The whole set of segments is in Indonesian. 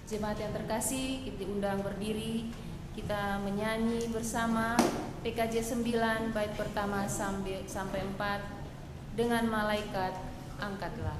Jemaat yang terkasih, kita diundang berdiri, kita menyanyi bersama PKJ 9 bait pertama sampai 4 dengan malaikat angkatlah.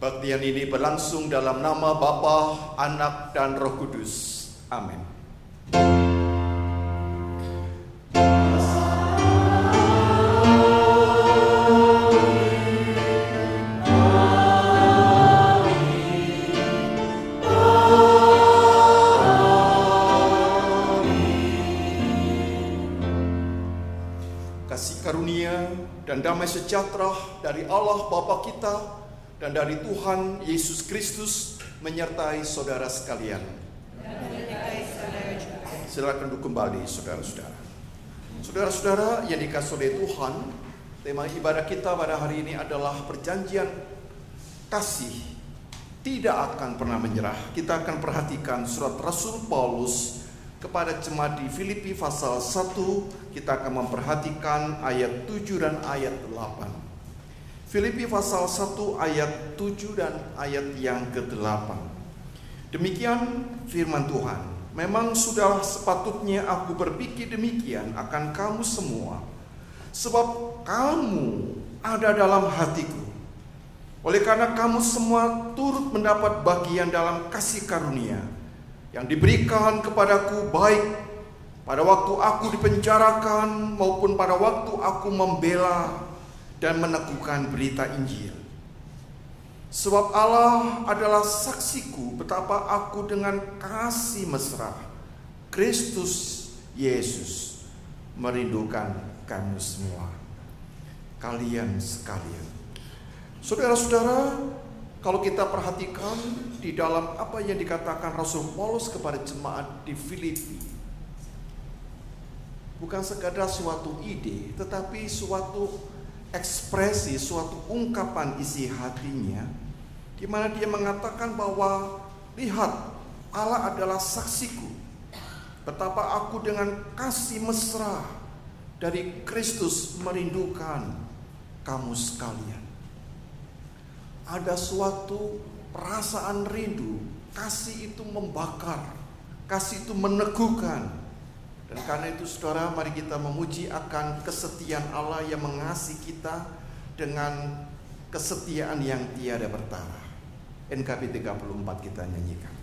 Kebaktian ini berlangsung dalam nama Bapa, Anak, dan Roh Kudus. Amin. Kasih karunia dan damai sejahtera dari Allah Bapa kita dan dari Tuhan Yesus Kristus menyertai saudara sekalian. Silakan duduk kembali, saudara-saudara. Saudara-saudara yang dikasihi oleh Tuhan, tema ibadah kita pada hari ini adalah perjanjian kasih tidak akan pernah menyerah. Kita akan perhatikan surat Rasul Paulus kepada jemaat di Filipi pasal 1. Kita akan memperhatikan ayat 7 dan ayat 8. Filipi pasal 1 ayat 7 dan ayat yang ke-8. Demikian firman Tuhan. Memang sudah sepatutnya aku berpikir demikian akan kamu semua, sebab kamu ada dalam hatiku. Oleh karena kamu semua turut mendapat bagian dalam kasih karunia yang diberikan kepadaku, baik pada waktu aku dipenjarakan maupun pada waktu aku membela dan meneguhkan berita Injil. Sebab Allah adalah saksiku betapa aku dengan kasih mesra Kristus Yesus merindukan kamu semua, kalian sekalian. Saudara-saudara, kalau kita perhatikan di dalam apa yang dikatakan Rasul Paulus kepada jemaat di Filipi, bukan sekadar suatu ide, tetapi suatu ekspresi, suatu ungkapan isi hatinya, di mana dia mengatakan bahwa lihat, Allah adalah saksiku betapa aku dengan kasih mesra dari Kristus merindukan kamu sekalian. Ada suatu perasaan rindu, kasih itu membakar, kasih itu meneguhkan. Dan karena itu saudara, mari kita memuji akan kesetiaan Allah yang mengasihi kita dengan kesetiaan yang tiada bertara. NKB 34 kita nyanyikan.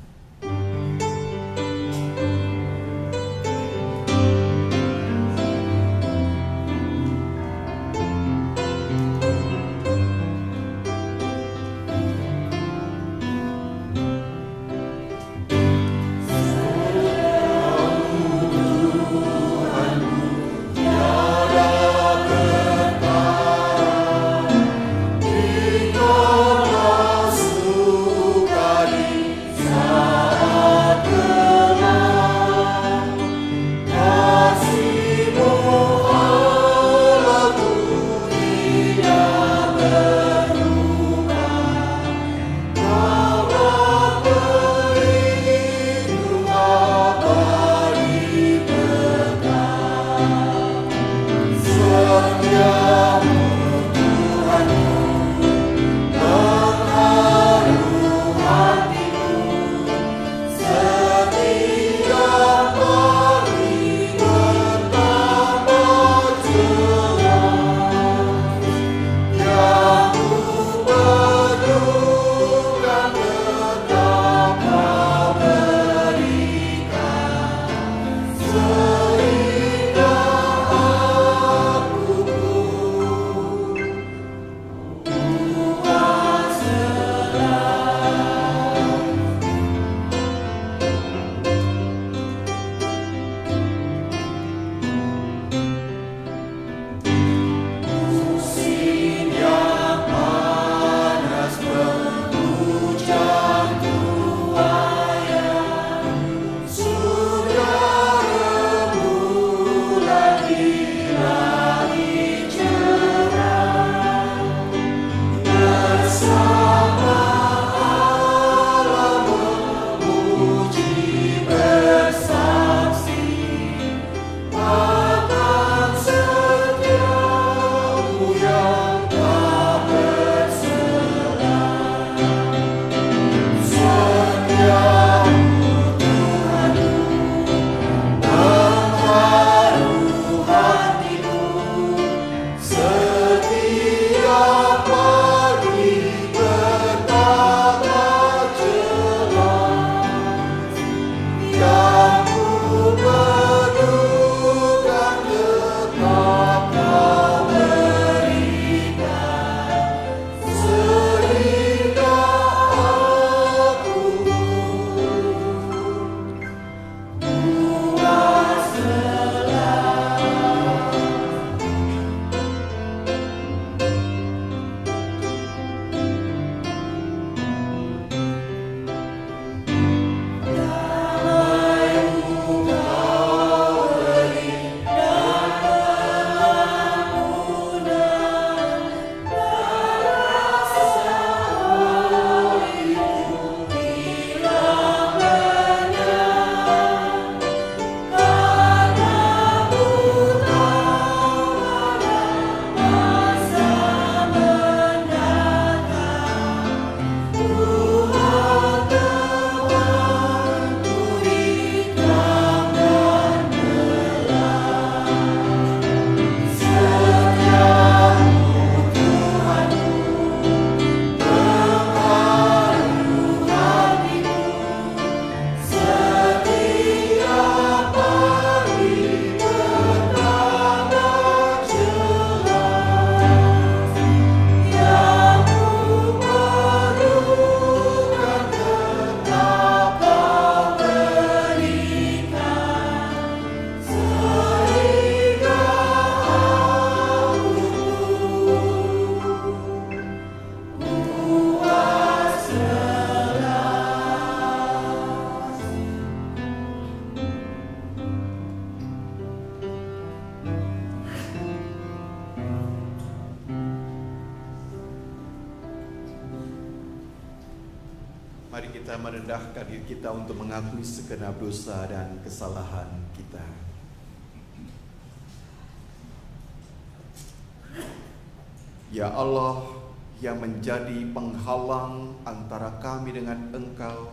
Mari kita merendahkan diri kita untuk mengakui segenap dosa dan kesalahan kita. Ya Allah, yang menjadi penghalang antara kami dengan Engkau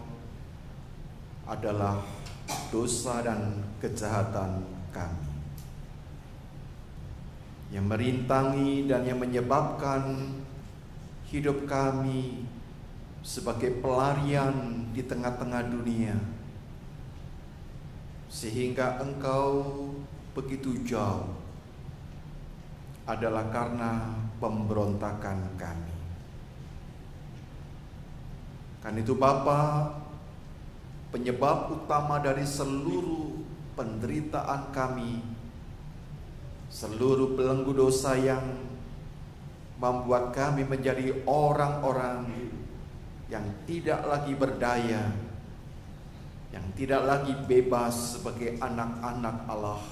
adalah dosa dan kejahatan kami, yang merintangi dan yang menyebabkan hidup kami sebagai pelarian di tengah-tengah dunia, sehingga Engkau begitu jauh, adalah karena pemberontakan kami. Karena itu Bapa, penyebab utama dari seluruh penderitaan kami, seluruh belenggu dosa yang membuat kami menjadi orang-orang yang tidak lagi berdaya, yang tidak lagi bebas sebagai anak-anak Allah,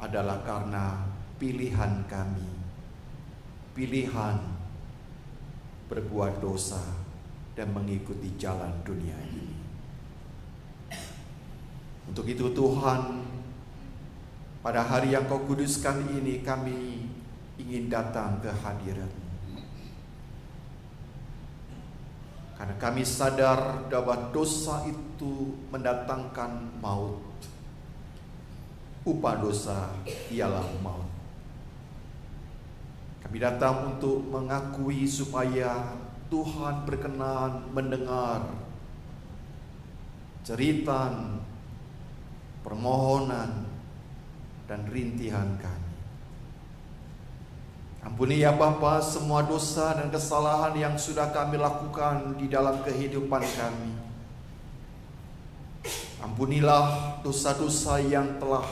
adalah karena pilihan kami, pilihan berbuat dosa dan mengikuti jalan dunia ini. Untuk itu Tuhan, pada hari yang Kau kuduskan ini, kami ingin datang ke hadirat-Mu. Karena kami sadar bahwa dosa itu mendatangkan maut. Upah dosa ialah maut. Kami datang untuk mengakui supaya Tuhan berkenan mendengar cerita, permohonan, dan rintihan kami. Ampuni ya Bapa semua dosa dan kesalahan yang sudah kami lakukan di dalam kehidupan kami. Ampunilah dosa-dosa yang telah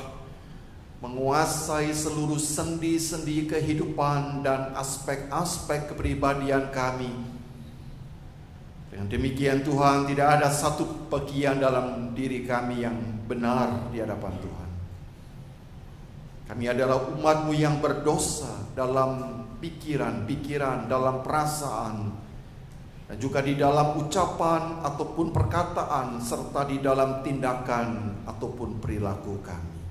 menguasai seluruh sendi-sendi kehidupan dan aspek-aspek kepribadian kami. Dengan demikian Tuhan, tidak ada satu bagian dalam diri kami yang benar di hadapan Tuhan. Kami adalah umat-Mu yang berdosa dalam pikiran, dalam perasaan, dan juga di dalam ucapan ataupun perkataan, serta di dalam tindakan ataupun perilaku kami.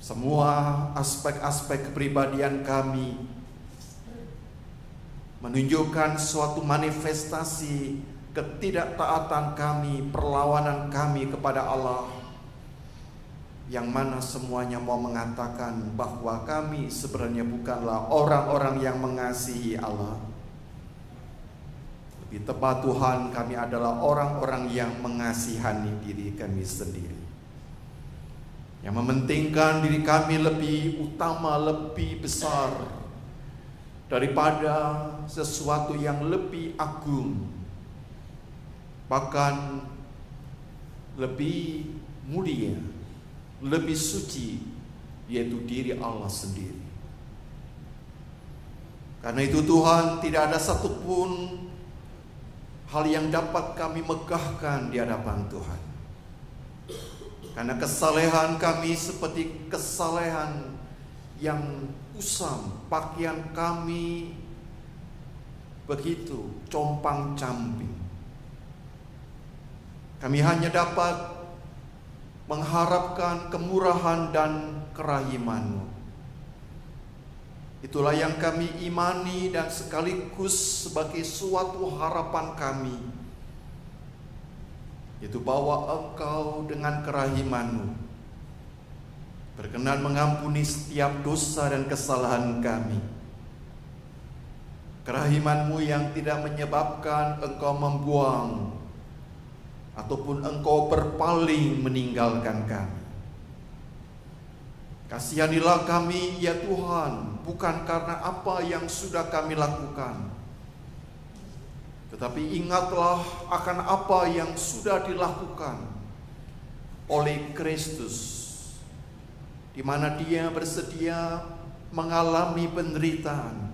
Semua aspek-aspek kepribadian kami menunjukkan suatu manifestasi ketidaktaatan kami, perlawanan kami kepada Allah, yang mana semuanya mau mengatakan bahwa kami sebenarnya bukanlah orang-orang yang mengasihi Allah. Lebih tepat Tuhan, kami adalah orang-orang yang mengasihani diri kami sendiri, yang mementingkan diri kami lebih utama, lebih besar daripada sesuatu yang lebih agung, bahkan lebih mulia, lebih suci, yaitu diri Allah sendiri. Karena itu Tuhan, tidak ada satupun hal yang dapat kami megahkan di hadapan Tuhan. Karena kesalehan kami seperti kesalehan yang usang, pakaian kami begitu compang-camping. Kami hanya dapat mengharapkan kemurahan dan kerahiman-Mu. Itulah yang kami imani dan sekaligus sebagai suatu harapan kami, yaitu bahwa Engkau dengan kerahiman-Mu berkenan mengampuni setiap dosa dan kesalahan kami. Kerahiman-Mu yang tidak menyebabkan Engkau membuang ataupun Engkau berpaling meninggalkan kami. Kasihanilah kami ya Tuhan, bukan karena apa yang sudah kami lakukan, tetapi ingatlah akan apa yang sudah dilakukan oleh Kristus, di mana Dia bersedia mengalami penderitaan.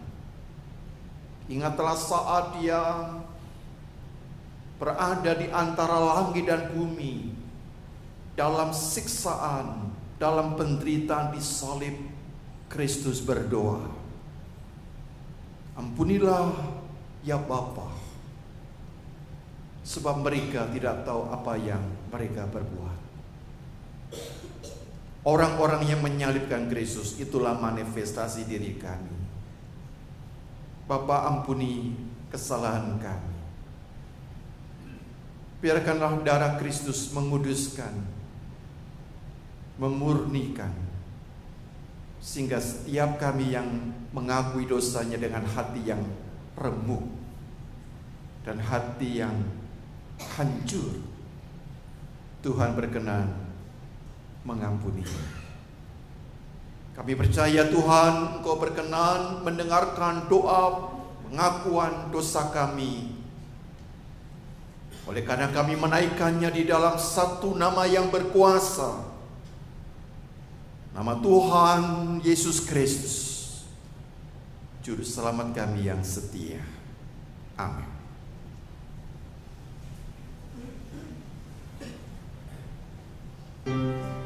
Ingatlah saat Dia berada di antara langit dan bumi, dalam siksaan, dalam penderitaan di salib, Kristus berdoa, ampunilah ya Bapa, sebab mereka tidak tahu apa yang mereka berbuat. Orang-orang yang menyalibkan Kristus itulah manifestasi diri kami. Bapa, ampuni kesalahan kami. Biarkanlah darah Kristus menguduskan, memurnikan, sehingga setiap kami yang mengakui dosanya dengan hati yang remuk dan hati yang hancur, Tuhan berkenan mengampuni. Kami percaya Tuhan, Engkau berkenan mendengarkan doa pengakuan dosa kami. Oleh karena kami menaikkannya di dalam satu nama yang berkuasa, nama Tuhan Yesus Kristus, Juru Selamat kami yang setia. Amin. Tuhan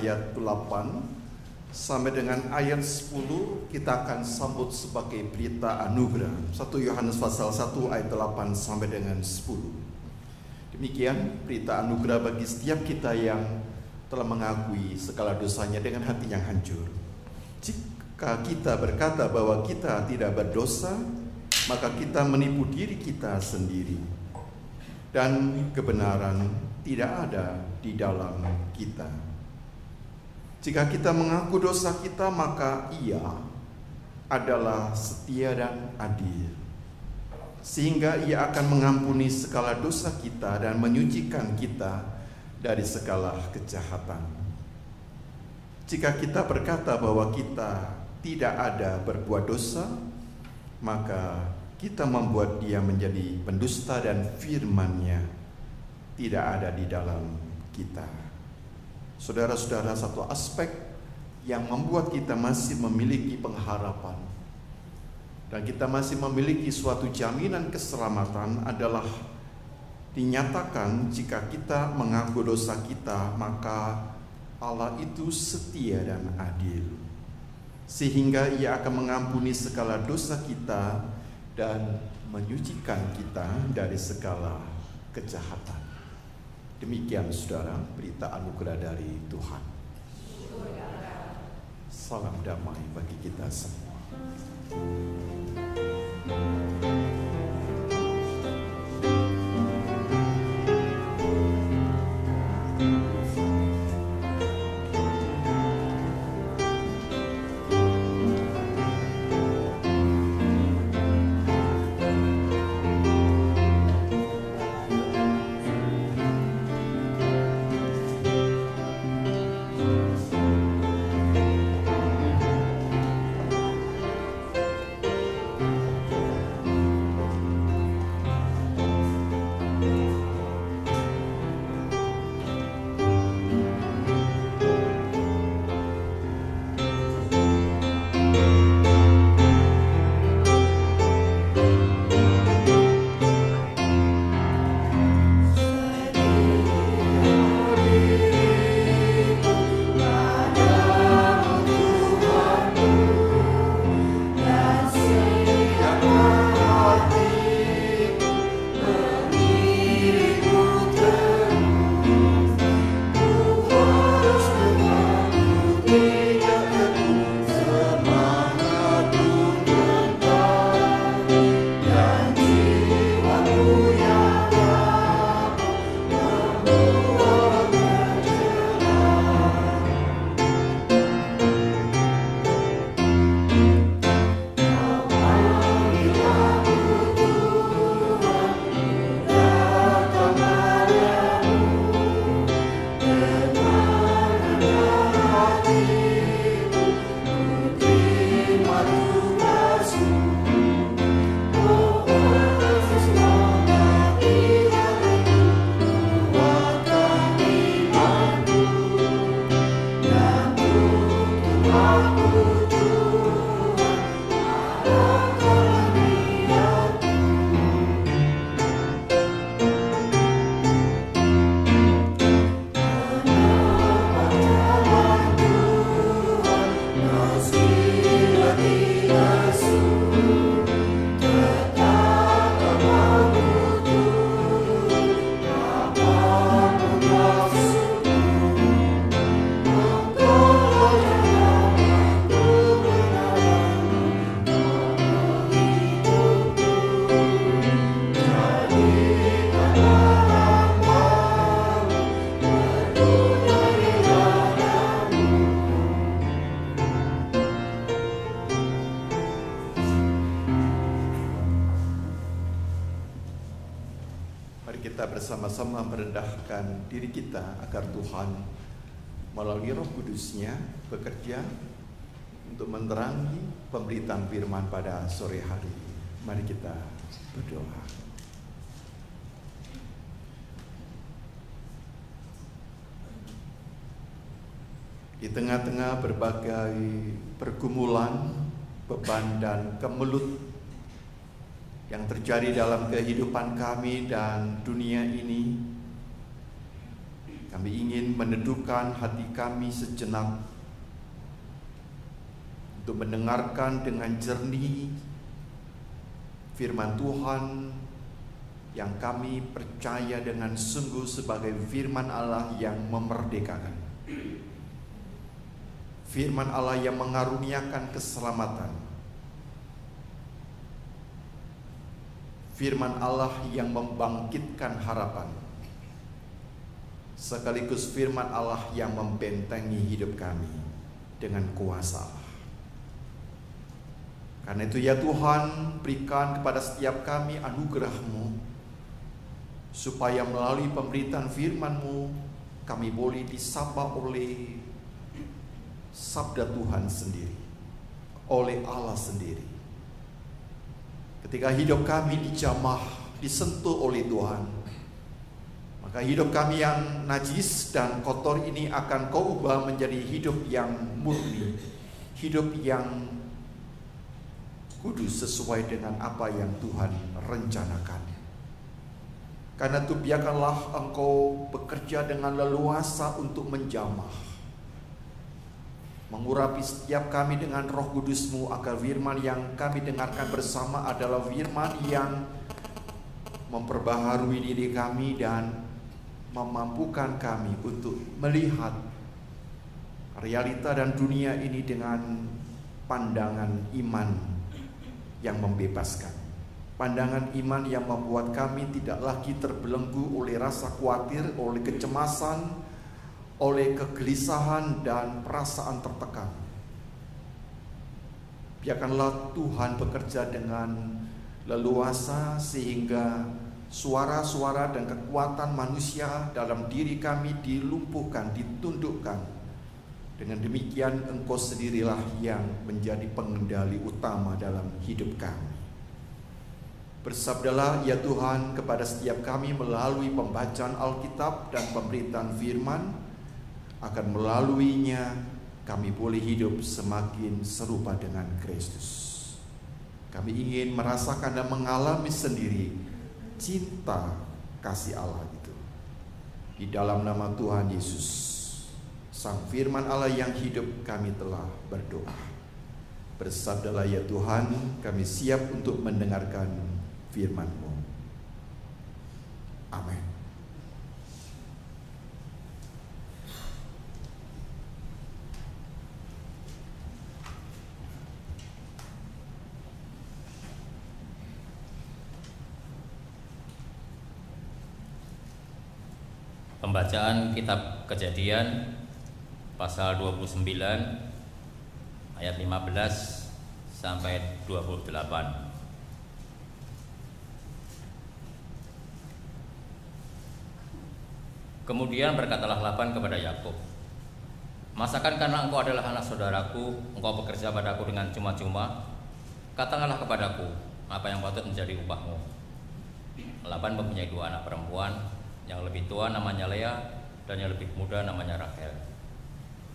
ayat 8 sampai dengan ayat 10 kita akan sambut sebagai berita anugerah. 1 Yohanes pasal 1 ayat 8 sampai dengan 10. Demikian berita anugerah bagi setiap kita yang telah mengakui segala dosanya dengan hati yang hancur. Jika kita berkata bahwa kita tidak berdosa, maka kita menipu diri kita sendiri, dan kebenaran tidak ada di dalam kita. Jika kita mengaku dosa kita, maka Ia adalah setia dan adil, sehingga Ia akan mengampuni segala dosa kita dan menyucikan kita dari segala kejahatan. Jika kita berkata bahwa kita tidak ada berbuat dosa, maka kita membuat Dia menjadi pendusta dan firman-Nya tidak ada di dalam kita. Saudara-saudara, satu aspek yang membuat kita masih memiliki pengharapan dan kita masih memiliki suatu jaminan keselamatan adalah dinyatakan jika kita mengaku dosa kita, maka Allah itu setia dan adil, sehingga Ia akan mengampuni segala dosa kita dan menyucikan kita dari segala kejahatan. Demikian saudara, berita anugerah dari Tuhan. Salam damai bagi kita semua. kita bersama-sama merendahkan diri kita agar Tuhan melalui Roh Kudus-Nya bekerja untuk menerangi pemberitaan firman pada sore hari. Mari kita berdoa. Di tengah-tengah berbagai pergumulan, beban dan kemelut yang terjadi dalam kehidupan kami dan dunia ini, Kami ingin menundukkan hati kami sejenak untuk mendengarkan dengan jernih firman Tuhan yang kami percaya dengan sungguh sebagai firman Allah yang memerdekakan, firman Allah yang mengaruniakan keselamatan, firman Allah yang membangkitkan harapan, sekaligus firman Allah yang membentengi hidup kami dengan kuasa Allah. Karena itu ya Tuhan, berikan kepada setiap kami anugerah-Mu, supaya melalui pemberitaan firman-Mu kami boleh disapa oleh sabda Tuhan sendiri, oleh Allah sendiri. Ketika hidup kami dijamah, disentuh oleh Tuhan, maka hidup kami yang najis dan kotor ini akan Kau ubah menjadi hidup yang murni, hidup yang kudus sesuai dengan apa yang Tuhan rencanakan. Karena itu biarkanlah Engkau bekerja dengan leluasa untuk menjamah, mengurapi setiap kami dengan Roh Kudus-Mu, agar firman yang kami dengarkan bersama adalah firman yang memperbaharui diri kami dan memampukan kami untuk melihat realita dan dunia ini dengan pandangan iman yang membebaskan. Pandangan iman yang membuat kami tidak lagi terbelenggu oleh rasa khawatir, oleh kecemasan, oleh kegelisahan dan perasaan tertekan. Biarkanlah Tuhan bekerja dengan leluasa sehingga suara-suara dan kekuatan manusia dalam diri kami dilumpuhkan, ditundukkan. Dengan demikian Engkau sendirilah yang menjadi pengendali utama dalam hidup kami. Bersabdalah ya Tuhan kepada setiap kami melalui pembacaan Alkitab dan pemberitaan firman, akan melaluinya kami boleh hidup semakin serupa dengan Kristus. Kami ingin merasakan dan mengalami sendiri cinta kasih Allah itu. Di dalam nama Tuhan Yesus, Sang Firman Allah yang hidup, kami telah berdoa. Bersabdalah ya Tuhan, kami siap untuk mendengarkan firman-Mu. Amin. Pembacaan kitab Kejadian pasal 29 ayat 15 sampai 28. Kemudian berkatalah Laban kepada Yakub, "Masakan karena engkau adalah anak saudaraku, engkau bekerja padaku dengan cuma-cuma? Katakanlah kepadaku, apa yang patut menjadi upahmu?" Laban mempunyai 2 anak perempuan, yang lebih tua namanya Lea dan yang lebih muda namanya Rahel.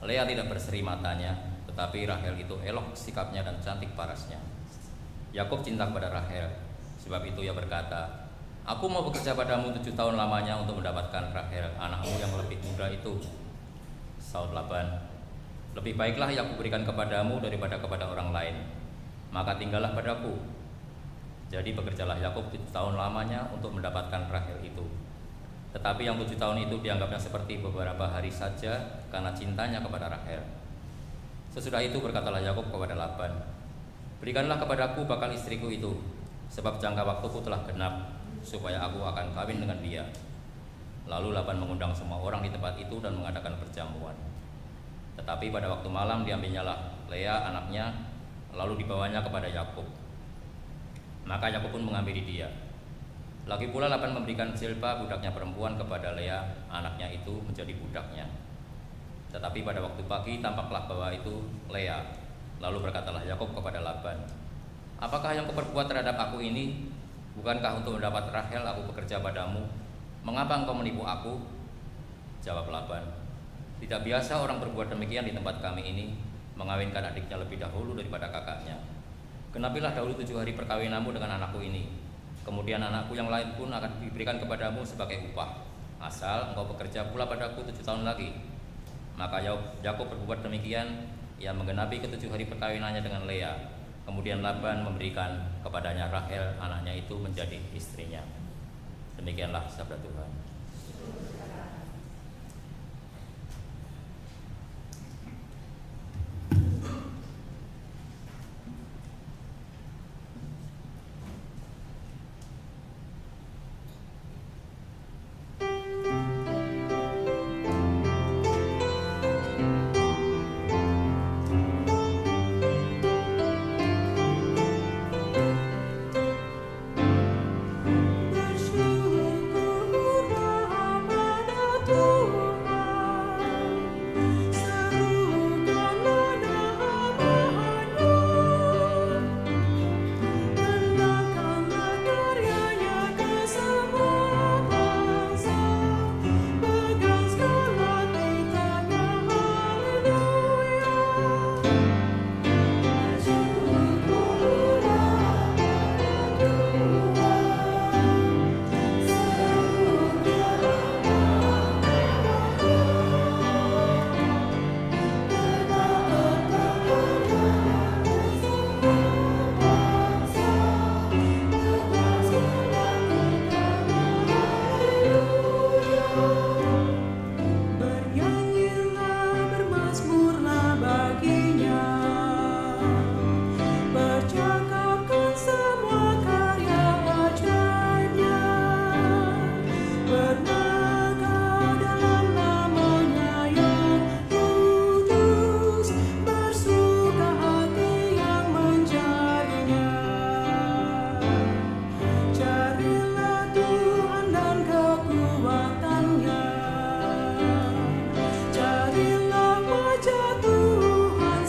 Lea tidak berseri matanya, tetapi Rahel itu elok sikapnya dan cantik parasnya. Yakub cinta kepada Rahel, sebab itu ia berkata, "Aku mau bekerja padamu 7 tahun lamanya untuk mendapatkan Rahel, anakmu yang lebih muda itu." Saud Laban, "Lebih baiklah yang aku berikan kepadamu daripada kepada orang lain, maka tinggallah padaku." Jadi bekerjalah Yakub 7 tahun lamanya untuk mendapatkan Rahel itu. Tetapi yang 7 tahun itu dianggapnya seperti beberapa hari saja karena cintanya kepada Rahel. Sesudah itu berkatalah Yakub kepada Laban, "Berikanlah kepadaku bakal istriku itu, sebab jangka waktuku telah genap, supaya aku akan kawin dengan dia." Lalu Laban mengundang semua orang di tempat itu dan mengadakan perjamuan. Tetapi pada waktu malam diambilnyalah Lea anaknya, lalu dibawanya kepada Yakub. Maka Yakub pun mengambil dia. Lagi pula Laban memberikan Zilpa budaknya perempuan kepada Lea anaknya itu menjadi budaknya. Tetapi pada waktu pagi tampaklah bahwa itu Lea. Lalu berkatalah Yakub kepada Laban, "Apakah yang kau perbuat terhadap aku ini? Bukankah untuk mendapat Rahel aku bekerja padamu? Mengapa engkau menipu aku?" Jawab Laban, "Tidak biasa orang berbuat demikian di tempat kami ini, mengawinkan adiknya lebih dahulu daripada kakaknya. Genapilah dahulu 7 hari perkawinanmu dengan anakku ini. Kemudian anakku yang lain pun akan diberikan kepadamu sebagai upah. asal engkau bekerja pula padaku 7 tahun lagi. Maka Yakub berbuat demikian. Ia menggenapi ke-7 hari perkawinannya dengan Lea. Kemudian Laban memberikan kepadanya Rahel, anaknya itu, menjadi istrinya. Demikianlah sabda Tuhan. Carilah wajah Tuhan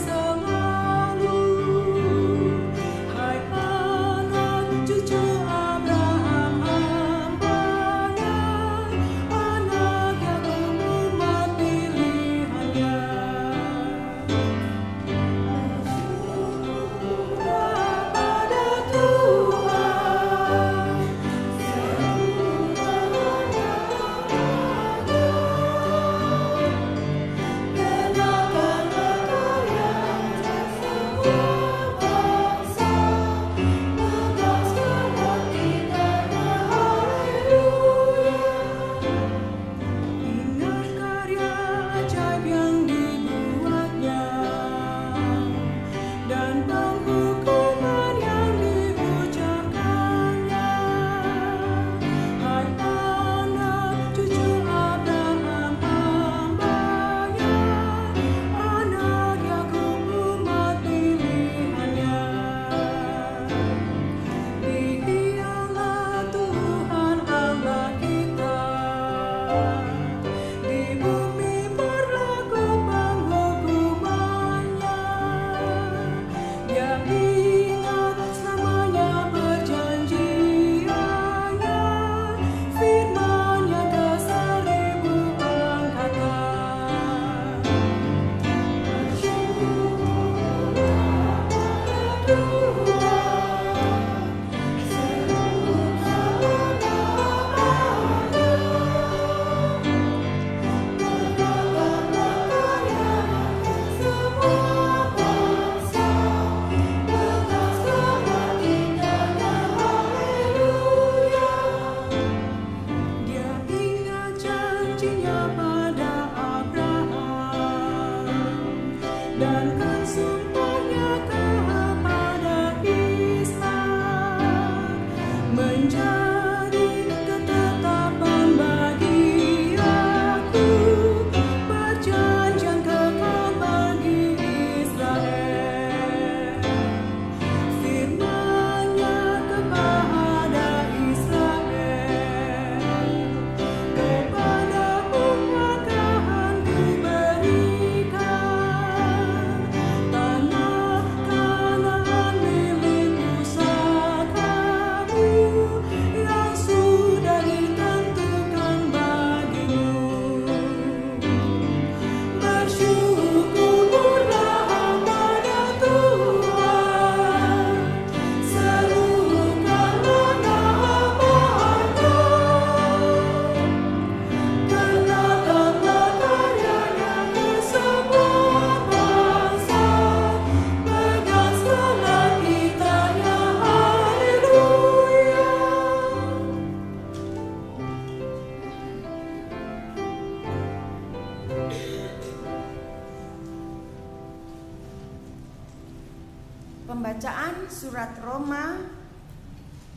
Pembacaan surat Roma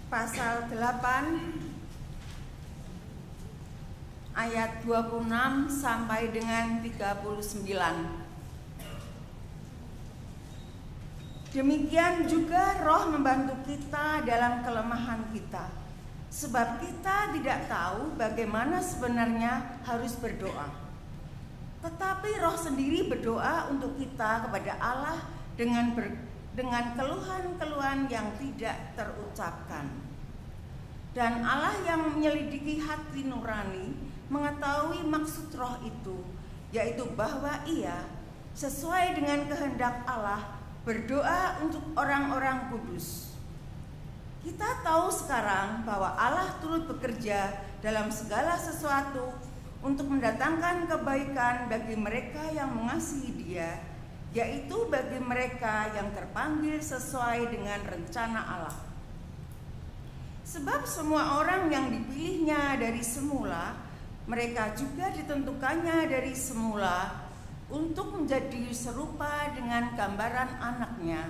pasal 8 ayat 26 sampai dengan 39. Demikian juga Roh membantu kita dalam kelemahan kita, sebab kita tidak tahu bagaimana sebenarnya harus berdoa. Tetapi Roh sendiri berdoa untuk kita kepada Allah dengan keluhan-keluhan yang tidak terucapkan. Dan Allah yang menyelidiki hati nurani mengetahui maksud Roh itu, yaitu bahwa Ia sesuai dengan kehendak Allah berdoa untuk orang-orang kudus. Kita tahu sekarang bahwa Allah turut bekerja dalam segala sesuatu untuk mendatangkan kebaikan bagi mereka yang mengasihi Dia, yaitu bagi mereka yang terpanggil sesuai dengan rencana Allah. Sebab semua orang yang dipilihnya dari semula, mereka juga ditentukannya dari semula untuk menjadi serupa dengan gambaran anaknya,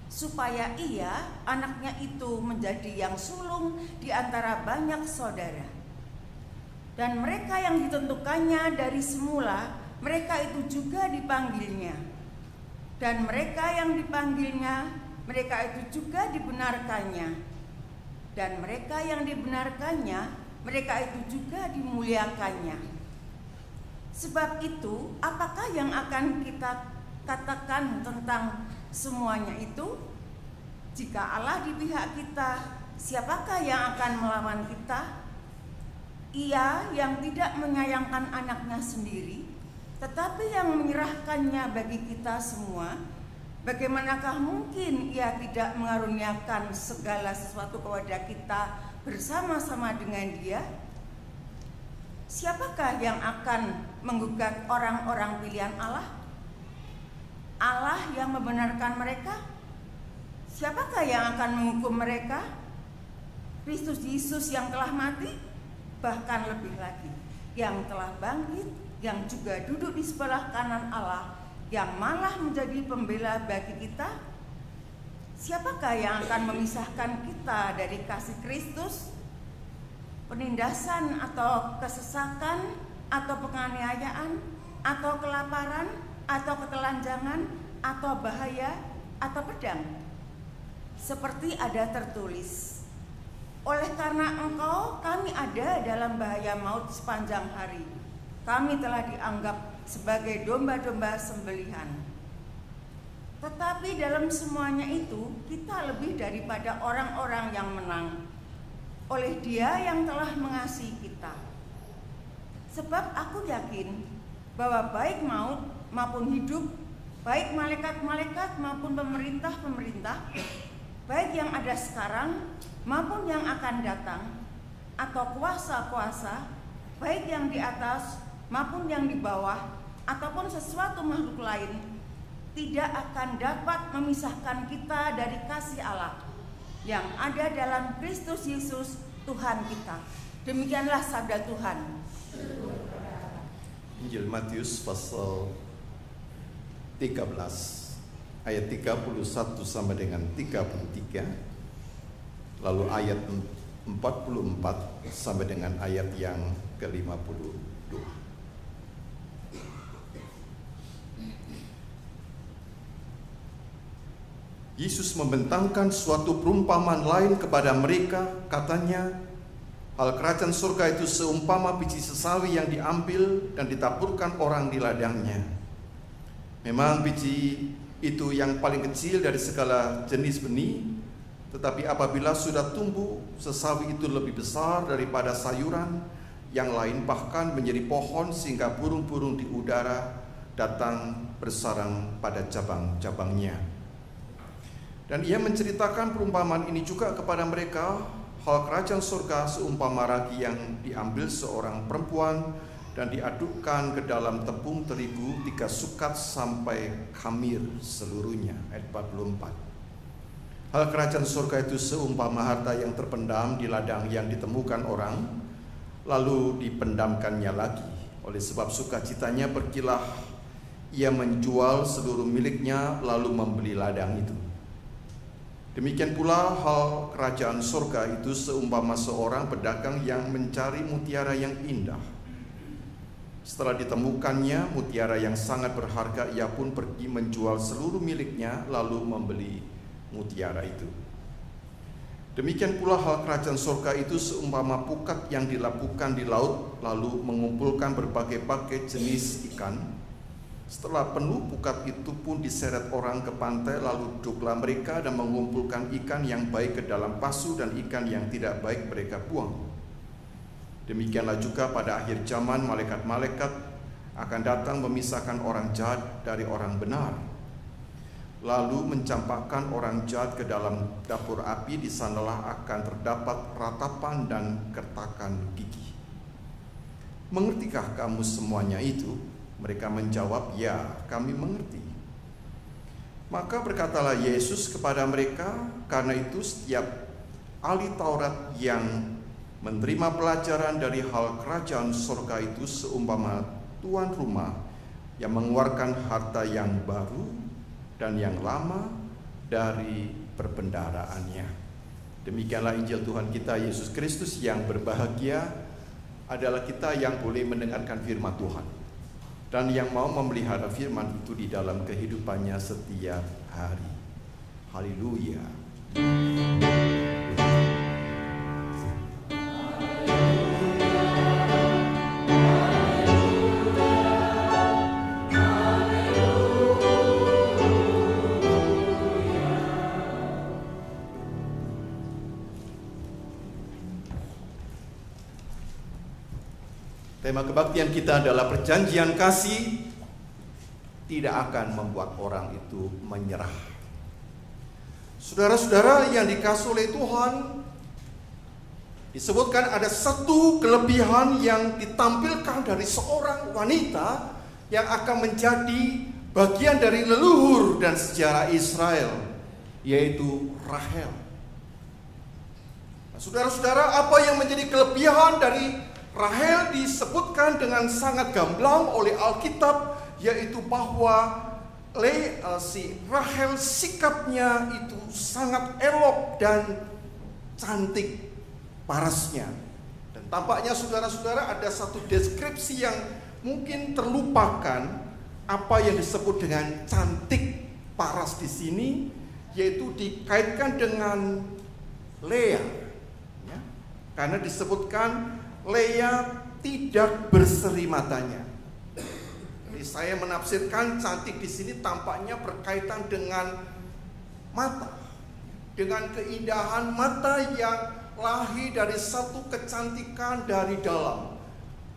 supaya ia, anaknya itu, menjadi yang sulung di antara banyak saudara. Dan mereka yang ditentukannya dari semula, mereka itu juga dipanggilnya. Dan mereka yang dipanggilnya, mereka itu juga dibenarkannya. Dan mereka yang dibenarkannya, mereka itu juga dimuliakannya. Sebab itu, apakah yang akan kita katakan tentang semuanya itu? Jika Allah di pihak kita, siapakah yang akan melawan kita? Ia yang tidak menyayangkan anaknya sendiri, tetapi yang menyerahkannya bagi kita semua, bagaimanakah mungkin Ia tidak mengaruniakan segala sesuatu kepada kita bersama-sama dengan Dia? Siapakah yang akan menggugat orang-orang pilihan Allah? Allah yang membenarkan mereka? Siapakah yang akan menghukum mereka? Kristus Yesus yang telah mati, bahkan lebih lagi, yang telah bangkit, yang juga duduk di sebelah kanan Allah, yang malah menjadi pembela bagi kita. Siapakah yang akan memisahkan kita dari kasih Kristus? Penindasan atau kesesakan, atau penganiayaan, atau kelaparan, atau ketelanjangan, atau bahaya, atau pedang? Seperti ada tertulis, oleh karena Engkau kami ada dalam bahaya maut sepanjang hari. Kami telah dianggap sebagai domba-domba sembelihan. Tetapi dalam semuanya itu, kita lebih daripada orang-orang yang menang oleh Dia yang telah mengasihi kita. Sebab aku yakin bahwa baik maut maupun hidup, baik malaikat-malaikat maupun pemerintah-pemerintah, baik yang ada sekarang maupun yang akan datang, atau kuasa-kuasa, baik yang di atas maupun yang di bawah, ataupun sesuatu makhluk lain, tidak akan dapat memisahkan kita dari kasih Allah yang ada dalam Kristus Yesus Tuhan kita. Demikianlah sabda Tuhan. Injil Matius pasal 13 ayat 31 sampai dengan 33, lalu ayat 44 sampai dengan ayat yang ke-52. Yesus membentangkan suatu perumpamaan lain kepada mereka, katanya, hal kerajaan surga itu seumpama biji sesawi yang diambil dan ditaburkan orang di ladangnya. Memang biji itu yang paling kecil dari segala jenis benih, tetapi apabila sudah tumbuh, sesawi itu lebih besar daripada sayuran yang lain, bahkan menjadi pohon sehingga burung-burung di udara datang bersarang pada cabang-cabangnya. Dan ia menceritakan perumpamaan ini juga kepada mereka, hal kerajaan surga seumpama ragi yang diambil seorang perempuan dan diadukkan ke dalam tepung terigu 3 sukat sampai khamir seluruhnya. Ayat 44. Hal kerajaan surga itu seumpama harta yang terpendam di ladang yang ditemukan orang, lalu dipendamkannya lagi. Oleh sebab sukacitanya berkilah, ia menjual seluruh miliknya lalu membeli ladang itu. Demikian pula hal kerajaan surga itu seumpama seorang pedagang yang mencari mutiara yang indah. Setelah ditemukannya mutiara yang sangat berharga, ia pun pergi menjual seluruh miliknya lalu membeli mutiara itu. Demikian pula hal kerajaan surga itu seumpama pukat yang dilabuhkan di laut lalu mengumpulkan berbagai-bagai jenis ikan. Setelah penuh pukat itu pun diseret orang ke pantai, lalu duduklah mereka dan mengumpulkan ikan yang baik ke dalam pasu dan ikan yang tidak baik mereka buang. Demikianlah juga pada akhir zaman malaikat-malaikat akan datang memisahkan orang jahat dari orang benar, lalu mencampakkan orang jahat ke dalam dapur api. Di sanalah akan terdapat ratapan dan kertakan gigi. Mengertikah kamu semuanya itu? Mereka menjawab, ya, kami mengerti. Maka berkatalah Yesus kepada mereka, karena itu setiap ahli Taurat yang menerima pelajaran dari hal kerajaan surga itu seumpama tuan rumah yang mengeluarkan harta yang baru dan yang lama dari perbendaharaannya. Demikianlah Injil Tuhan kita Yesus Kristus. Yang berbahagia adalah kita yang boleh mendengarkan firman Tuhan dan yang mau memelihara firman itu di dalam kehidupannya setiap hari. Haleluya. Tema kebaktian kita adalah perjanjian kasih tidak akan membuat orang itu menyerah. Saudara-saudara yang dikasihi oleh Tuhan, disebutkan ada satu kelebihan yang ditampilkan dari seorang wanita yang akan menjadi bagian dari leluhur dan sejarah Israel, yaitu Rahel. Nah, saudara-saudara, apa yang menjadi kelebihan dari Rahel disebutkan dengan sangat gamblang oleh Alkitab, yaitu bahwa si Rahel sikapnya itu sangat elok dan cantik parasnya. Dan tampaknya saudara-saudara ada satu deskripsi yang mungkin terlupakan, apa yang disebut dengan cantik paras di sini, yaitu dikaitkan dengan Lea, ya, karena disebutkan Lea tidak berseri matanya. Jadi saya menafsirkan cantik di sini tampaknya berkaitan dengan mata, dengan keindahan mata yang lahir dari satu kecantikan dari dalam,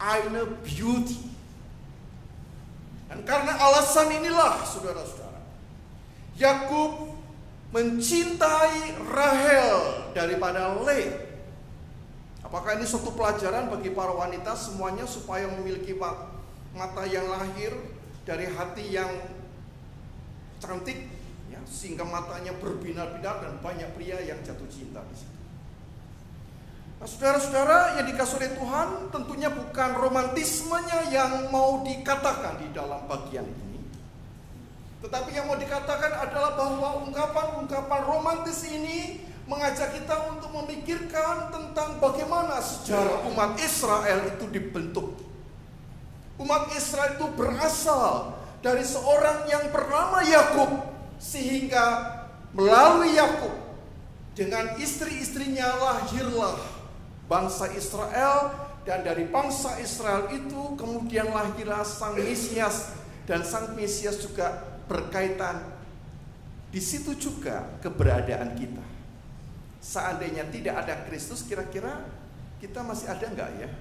inner beauty. Dan karena alasan inilah, saudara-saudara, Yakub mencintai Rahel daripada Lea. Apakah ini suatu pelajaran bagi para wanita semuanya supaya memiliki mata yang lahir dari hati yang cantik, ya, sehingga matanya berbinar-binar dan banyak pria yang jatuh cinta di situ. Nah, saudara-saudara yang dikasihi oleh Tuhan, tentunya bukan romantismenya yang mau dikatakan di dalam bagian ini, tetapi yang mau dikatakan adalah bahwa ungkapan-ungkapan romantis ini mengajak kita untuk memikirkan tentang bagaimana sejarah umat Israel itu dibentuk. Umat Israel itu berasal dari seorang yang bernama Yakub, sehingga melalui Yakub dengan istri-istrinya lahirlah bangsa Israel, dan dari bangsa Israel itu kemudian lahirlah Sang Mesias, dan Sang Mesias juga berkaitan di situ juga keberadaan kita. Seandainya tidak ada Kristus, kira-kira kita masih ada enggak ya?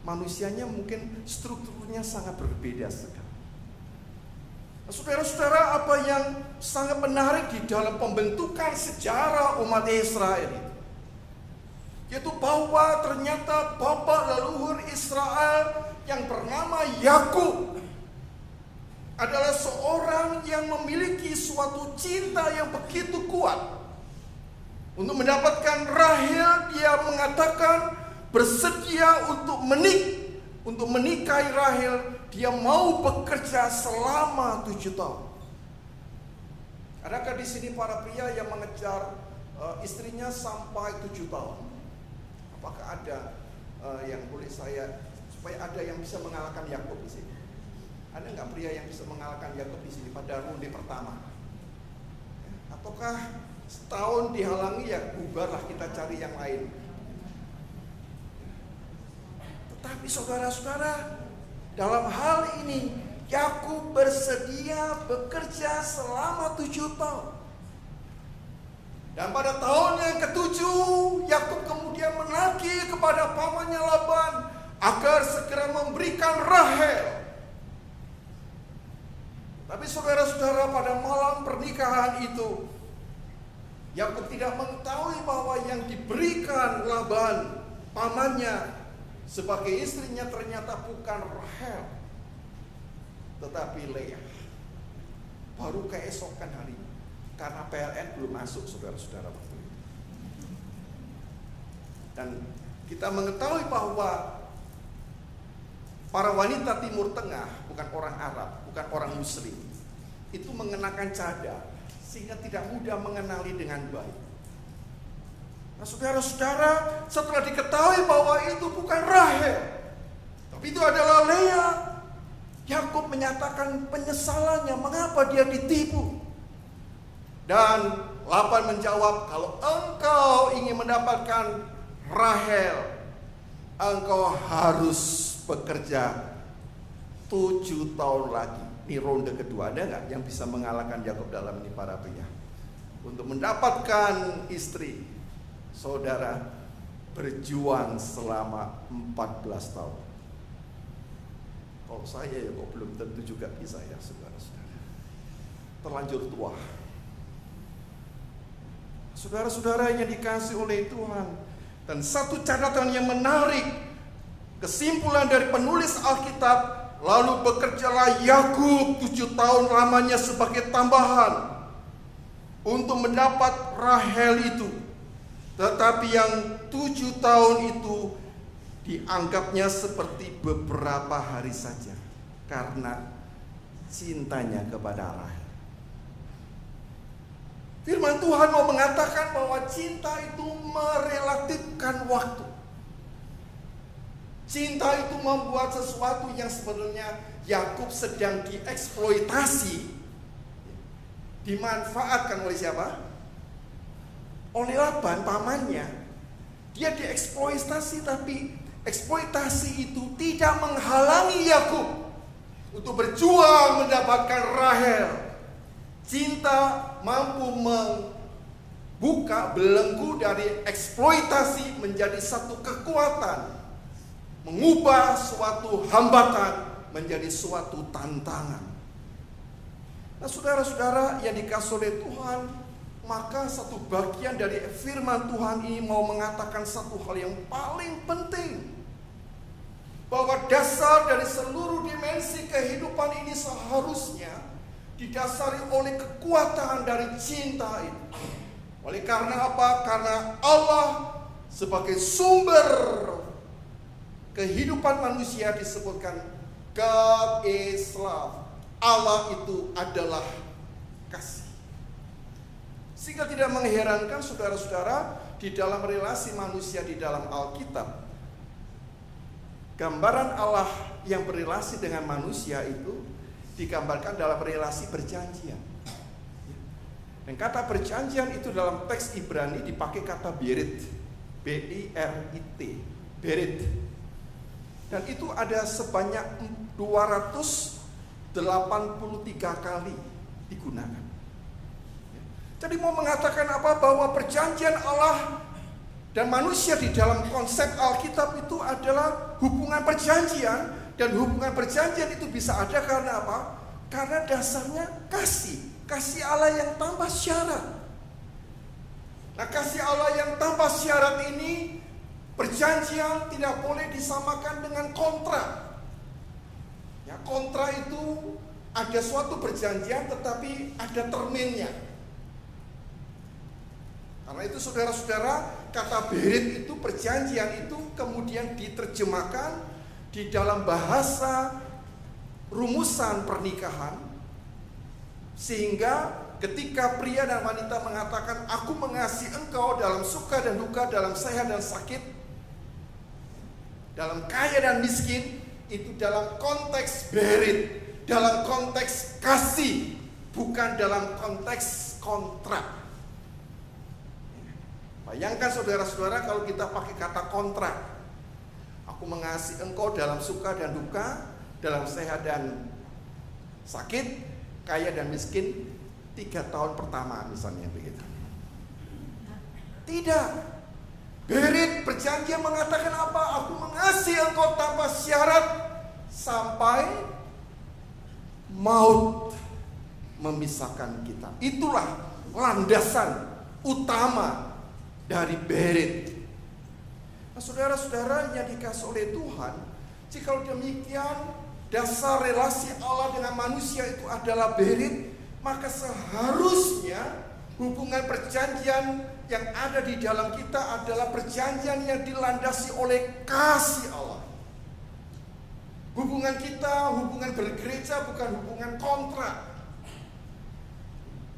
Manusianya mungkin strukturnya sangat berbeda sekali. Nah, saudara-saudara, apa yang sangat menarik di dalam pembentukan sejarah umat Israel itu, yaitu bahwa ternyata bapak leluhur Israel yang bernama Yakub adalah seorang yang memiliki suatu cinta yang begitu kuat. Untuk mendapatkan Rahel, dia mengatakan bersedia untuk menikahi Rahel. Dia mau bekerja selama 7 tahun. Adakah di sini para pria yang mengejar istrinya sampai 7 tahun. Apakah ada yang boleh saya, supaya ada yang bisa mengalahkan Yakub di sini? Ada nggak pria yang bisa mengalahkan Yakub di sini pada ronde pertama? Ataukah setahun dihalangi, ya bubarlah, kita cari yang lain? Tetapi saudara-saudara, dalam hal ini Yakub bersedia bekerja selama 7 tahun. Dan pada tahun yang ke-7, Yakub kemudian menagih kepada pamannya Laban agar segera memberikan Rahel. Tapi saudara-saudara, pada malam pernikahan itu, Yakub tidak mengetahui bahwa yang diberikan Laban, pamannya, sebagai istrinya ternyata bukan Rahel, tetapi Leah. Baru keesokan harinya, karena PLN belum masuk, saudara-saudara, waktu itu. Dan kita mengetahui bahwa para wanita Timur Tengah, bukan orang Arab, bukan orang Muslim, itu mengenakan cadar sehingga tidak mudah mengenali dengan baik. Nah, saudara-saudara, setelah diketahui bahwa itu bukan Rahel, tapi itu adalah Leah, Yakub menyatakan penyesalannya, mengapa dia ditipu. Dan Laban menjawab, kalau engkau ingin mendapatkan Rahel, engkau harus bekerja 7 tahun lagi. Ini ronde kedua. Ada nggak yang bisa mengalahkan Yakub dalam ini, para pria? Untuk mendapatkan istri, saudara berjuang selama 14 tahun. Kalau saya ya kok belum tentu juga bisa ya, saudara-saudara. Terlanjur tua. Saudara-saudara yang dikasih oleh Tuhan. Dan satu catatan yang menarik, kesimpulan dari penulis Alkitab, lalu bekerjalah Yakub 7 tahun lamanya sebagai tambahan untuk mendapat Rahel itu. Tetapi yang 7 tahun itu dianggapnya seperti beberapa hari saja karena cintanya kepada Rahel. Firman Tuhan mau mengatakan bahwa cinta itu merelatifkan waktu. Cinta itu membuat sesuatu yang sebenarnya Yakub sedang dieksploitasi, dimanfaatkan oleh siapa? Oleh Laban, pamannya. Dia dieksploitasi, tapi eksploitasi itu tidak menghalangi Yakub untuk berjuang mendapatkan Rahel. Cinta mampu membuka belenggu dari eksploitasi menjadi satu kekuatan, mengubah suatu hambatan menjadi suatu tantangan. Nah, saudara-saudara yang dikasihi oleh Tuhan, maka satu bagian dari firman Tuhan ini mau mengatakan satu hal yang paling penting, bahwa dasar dari seluruh dimensi kehidupan ini seharusnya didasari oleh kekuatan dari cinta itu. Oleh karena apa? Karena Allah sebagai sumber kehidupan manusia disebutkan God is love. Allah itu adalah kasih. Sehingga tidak mengherankan saudara-saudara, di dalam relasi manusia di dalam Alkitab, gambaran Allah yang berrelasi dengan manusia itu digambarkan dalam relasi perjanjian. Dan kata perjanjian itu dalam teks Ibrani dipakai kata berit, B-I-R-I-T, berit. Dan itu ada sebanyak 283 kali digunakan. Jadi mau mengatakan apa? Bahwa perjanjian Allah dan manusia di dalam konsep Alkitab itu adalah hubungan perjanjian. Dan hubungan perjanjian itu bisa ada karena apa? Karena dasarnya kasih. Kasih Allah yang tanpa syarat. Nah, kasih Allah yang tanpa syarat ini, perjanjian tidak boleh disamakan dengan kontrak. Ya, kontrak itu ada suatu perjanjian tetapi ada terminnya. Karena itu saudara-saudara, kata berit itu, perjanjian itu kemudian diterjemahkan di dalam bahasa rumusan pernikahan Sehingga ketika pria dan wanita mengatakan, aku mengasihi engkau dalam suka dan duka, dalam sehat dan sakit, dalam kaya dan miskin, itu dalam konteks berit, dalam konteks kasih, bukan dalam konteks kontrak. Bayangkan saudara-saudara kalau kita pakai kata kontrak. Aku mengasihi engkau dalam suka dan duka, dalam sehat dan sakit, kaya dan miskin, 3 tahun pertama misalnya begitu. Tidak. Berit perjanjian mengatakan apa? Aku mengasihi engkau tanpa syarat sampai maut memisahkan kita. Itulah landasan utama dari berit. Nah, saudara-saudara yang dikasih oleh Tuhan, jika demikian dasar relasi Allah dengan manusia itu adalah berit, maka seharusnya hubungan perjanjian yang ada di dalam kita adalah perjanjian yang dilandasi oleh kasih Allah. Hubungan kita, hubungan bergereja bukan hubungan kontrak.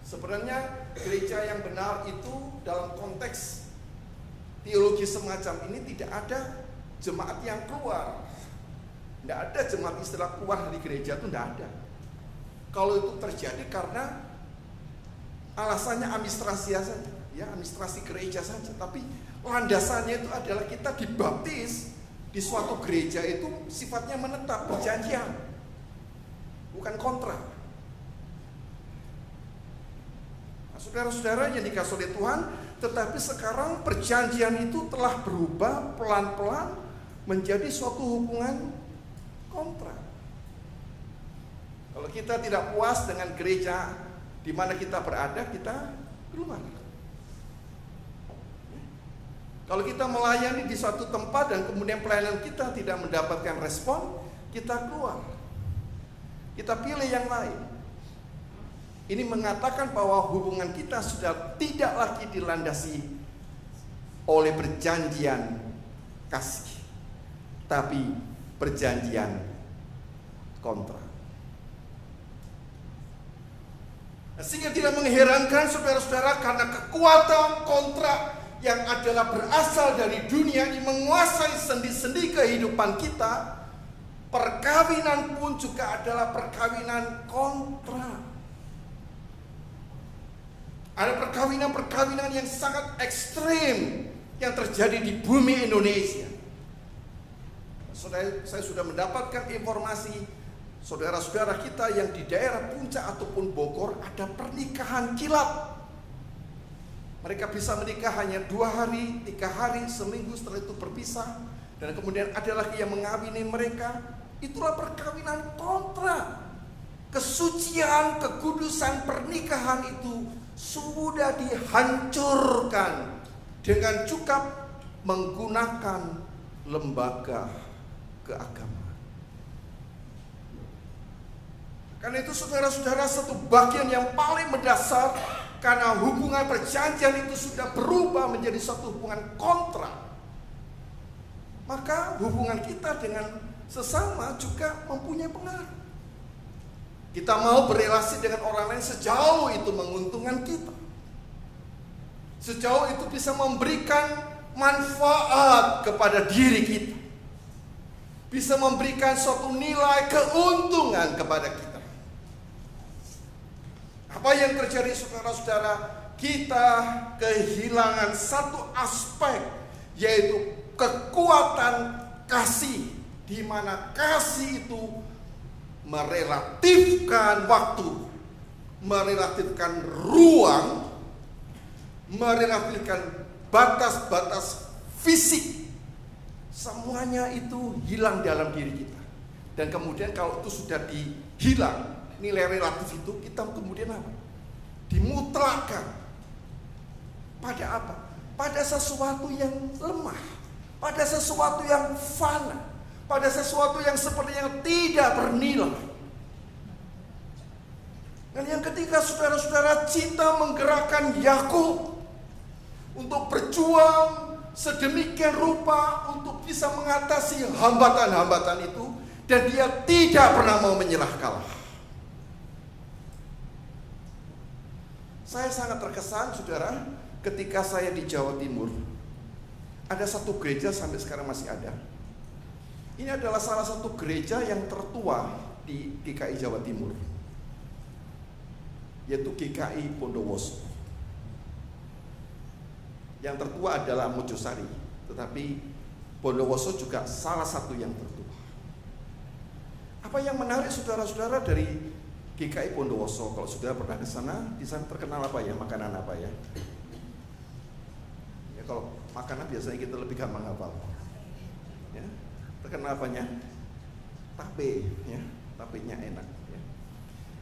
Sebenarnya gereja yang benar itu dalam konteks teologi semacam ini tidak ada jemaat yang keluar. Tidak ada jemaat istilah keluar dari gereja itu tidak ada. Kalau itu terjadi karena alasannya administrasi saja, ya administrasi gereja saja. Tapi landasannya itu adalah kita dibaptis di suatu gereja itu sifatnya menetap, perjanjian, bukan kontrak. Nah, saudara-saudara yang dikasih oleh Tuhan, tetapi sekarang perjanjian itu telah berubah pelan-pelan menjadi suatu hubungan kontrak. Kalau kita tidak puas dengan gereja di mana kita berada, kita keluar. Kalau kita melayani di suatu tempat dan kemudian pelayanan kita tidak mendapatkan respon, kita keluar. Kita pilih yang lain. Ini mengatakan bahwa hubungan kita sudah tidak lagi dilandasi oleh perjanjian kasih, tapi perjanjian kontrak. Sehingga tidak mengherankan saudara-saudara, karena kekuatan kontrak yang adalah berasal dari dunia ini menguasai sendi-sendi kehidupan kita, perkawinan pun juga adalah perkawinan kontrak. Ada perkawinan-perkawinan yang sangat ekstrim yang terjadi di bumi Indonesia. Saya sudah mendapatkan informasi saudara-saudara kita yang di daerah Puncak ataupun Bogor ada pernikahan kilat. Mereka bisa menikah hanya 2 hari, 3 hari, seminggu, setelah itu berpisah. Dan kemudian ada lagi yang mengawini mereka. Itulah perkawinan kontrak. Kesucian, kekudusan pernikahan itu sudah dihancurkan dengan cukup menggunakan lembaga keagamaan. Karena itu saudara-saudara, satu bagian yang paling mendasar, karena hubungan perjanjian itu sudah berubah menjadi satu hubungan kontrak, maka hubungan kita dengan sesama juga mempunyai pengaruh. Kita mau berelasi dengan orang lain sejauh itu menguntungkan kita, sejauh itu bisa memberikan manfaat kepada diri kita, bisa memberikan suatu nilai keuntungan kepada kita. Apa yang terjadi saudara-saudara? Kita kehilangan satu aspek, yaitu kekuatan kasih, di mana kasih itu merelatifkan waktu, merelatifkan ruang, merelatifkan batas-batas fisik. Semuanya itu hilang dalam diri kita. Dan kemudian kalau itu sudah dihilang, nilai relatif itu, kita kemudian apa? Dimutlakkan. Pada apa? Pada sesuatu yang lemah, pada sesuatu yang fana, pada sesuatu yang sepertinya tidak bernilai. Dan yang ketiga, saudara-saudara, cinta menggerakkan Yakub untuk berjuang sedemikian rupa untuk bisa mengatasi hambatan-hambatan itu, dan dia tidak pernah mau menyerah kalah. Saya sangat terkesan, saudara, ketika saya di Jawa Timur. Ada satu gereja sampai sekarang masih ada. Ini adalah salah satu gereja yang tertua di GKI Jawa Timur, yaitu GKI Bondowoso. Yang tertua adalah Mojosari, tetapi Bondowoso juga salah satu yang tertua. Apa yang menarik saudara-saudara dari GKI Bondowoso? Kalau saudara pernah ke sana, di sana terkenal apa ya? Makanan apa ya? Ya kalau makanan biasanya kita lebih gampang hafal. Ya, terkenal apanya? Tape, ya, tapenya enak. Ya.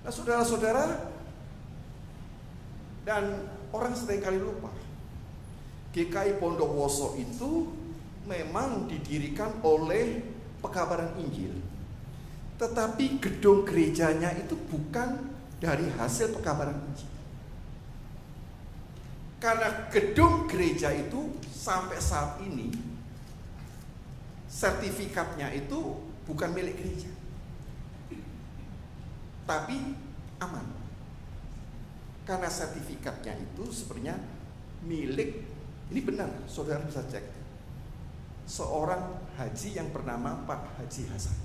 Nah, saudara-saudara, dan orang seringkali lupa, GKI Bondowoso itu memang didirikan oleh pekabaran Injil. Tetapi gedung gerejanya itu bukan dari hasil pekabaran Injil. Karena gedung gereja itu sampai saat ini sertifikatnya itu bukan milik gereja, tapi aman. Karena sertifikatnya itu sebenarnya milik, ini benar, saudara bisa cek, seorang haji yang bernama Pak Haji Hasan.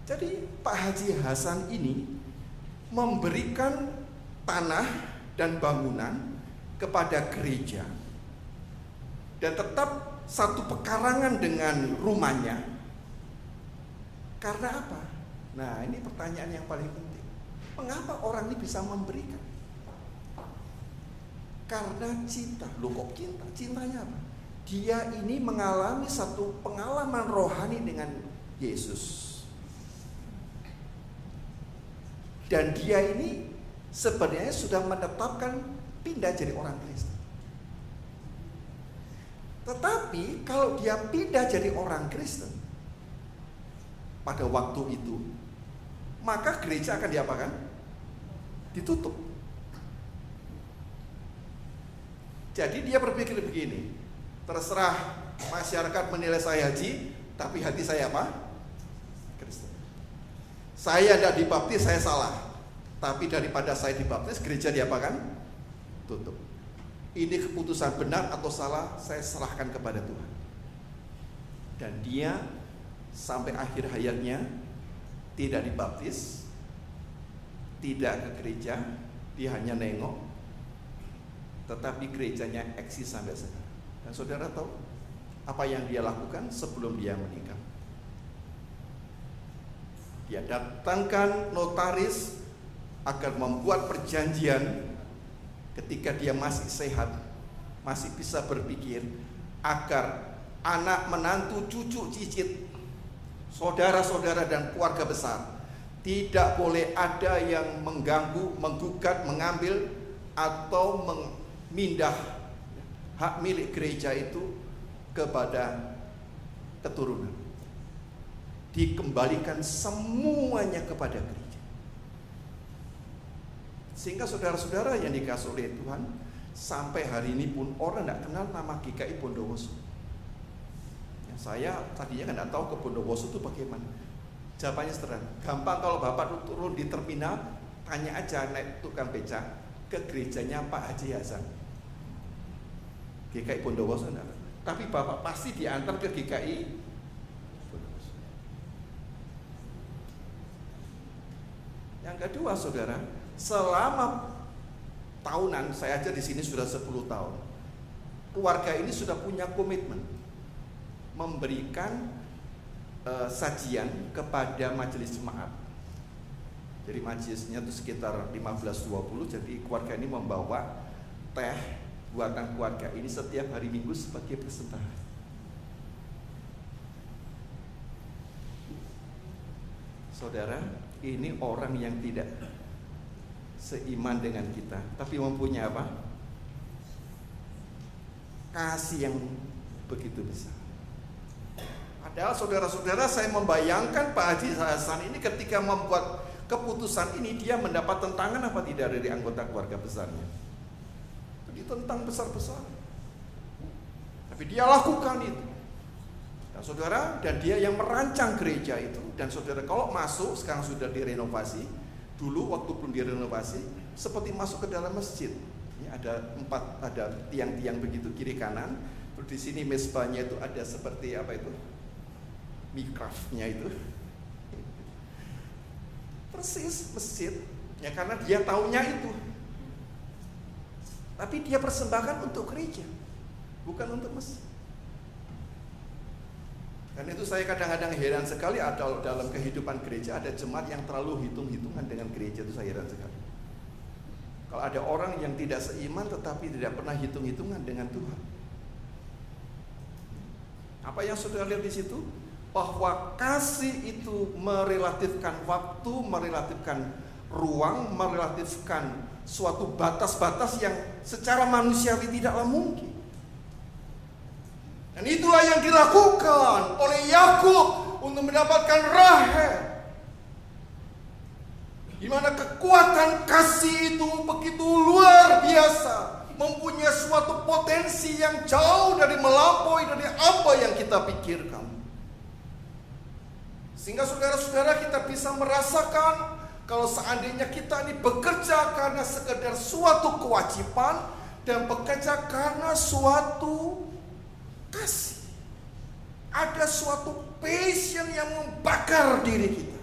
Jadi Pak Haji Hasan ini memberikan tanah dan bangunan kepada gereja dan tetap satu pekarangan dengan rumahnya. Karena apa? Nah, ini pertanyaan yang paling penting. Mengapa orang ini bisa memberikan? Karena cinta. Loh, kok cinta? Cintanya apa? Dia ini mengalami satu pengalaman rohani dengan Yesus. Dan dia ini sebenarnya sudah menetapkan pindah jadi orang Kristen. Tetapi kalau dia pindah jadi orang Kristen pada waktu itu, maka gereja akan diapakan? Ditutup. Jadi dia berpikir begini, terserah masyarakat menilai saya haji, tapi hati saya apa? Kristen. Saya tidak dibaptis, saya salah. Tapi daripada saya dibaptis, gereja diapakan? Tutup. Ini keputusan benar atau salah, saya serahkan kepada Tuhan. Dan dia sampai akhir hayatnya tidak dibaptis, tidak ke gereja, dia hanya nengok. Tetapi gerejanya eksis sampai sekarang. Dan saudara tahu apa yang dia lakukan sebelum dia menikah? Dia datangkan notaris agar membuat perjanjian ketika dia masih sehat, masih bisa berpikir, agar anak, menantu, cucu, cicit, saudara-saudara dan keluarga besar tidak boleh ada yang mengganggu, menggugat, mengambil atau memindah hak milik gereja itu kepada keturunan. Dikembalikan semuanya kepada gereja. Sehingga saudara-saudara yang dikasihi oleh Tuhan, sampai hari ini pun orang tidak kenal nama GKI Bondowoso. Ya, saya tadinya kan tidak tahu ke Bondowoso itu bagaimana. Jawabannya sederhana, gampang. Kalau Bapak turun di terminal, tanya aja naik tukang beca ke gerejanya Pak Haji Hasan. GKI Bondowoso enggak. Tapi Bapak pasti diantar ke GKI Bondowoso. Yang kedua, saudara, selama tahunan, saya aja di sini sudah 10 tahun. Keluarga ini sudah punya komitmen memberikan sajian kepada majelis jemaat. Jadi majelisnya itu sekitar 15-20. Jadi keluarga ini membawa teh buatan keluarga ini setiap hari Minggu sebagai persembahan. Saudara, ini orang yang tidak seiman dengan kita, tapi mempunyai apa? Kasih yang begitu besar. Padahal saudara-saudara, saya membayangkan Pak Haji Hasan ini ketika membuat keputusan ini, dia mendapat tentangan apa tidak dari anggota keluarga besarnya? Ditentang besar-besar. Tapi dia lakukan itu. Dan saudara, dan dia yang merancang gereja itu. Dan saudara, kalau masuk, sekarang sudah direnovasi, Dulu waktu belum direnovasi seperti masuk ke dalam masjid. Ini ada tiang-tiang begitu kiri kanan. Terus di sini mezbahnya itu ada seperti apa itu? Mikrafnya itu. Persis masjid. Ya karena dia taunya itu. Tapi dia persembahkan untuk gereja, bukan untuk masjid. Dan itu saya kadang-kadang heran sekali, ada dalam kehidupan gereja ada jemaat yang terlalu hitung-hitungan dengan gereja, itu saya heran sekali. Kalau ada orang yang tidak seiman tetapi tidak pernah hitung-hitungan dengan Tuhan. Apa yang saudara lihat di situ? Bahwa kasih itu merelatifkan waktu, merelatifkan ruang, merelatifkan suatu batas-batas yang secara manusiawi tidaklah mungkin. Dan itulah yang dilakukan oleh Yakub untuk mendapatkan Rahel. Di mana kekuatan kasih itu begitu luar biasa, mempunyai suatu potensi yang jauh dari melampaui dari apa yang kita pikirkan. Sehingga saudara-saudara kita bisa merasakan kalau seandainya kita ini bekerja karena sekedar suatu kewajiban dan bekerja karena suatu kasih, ada suatu passion yang membakar diri kita.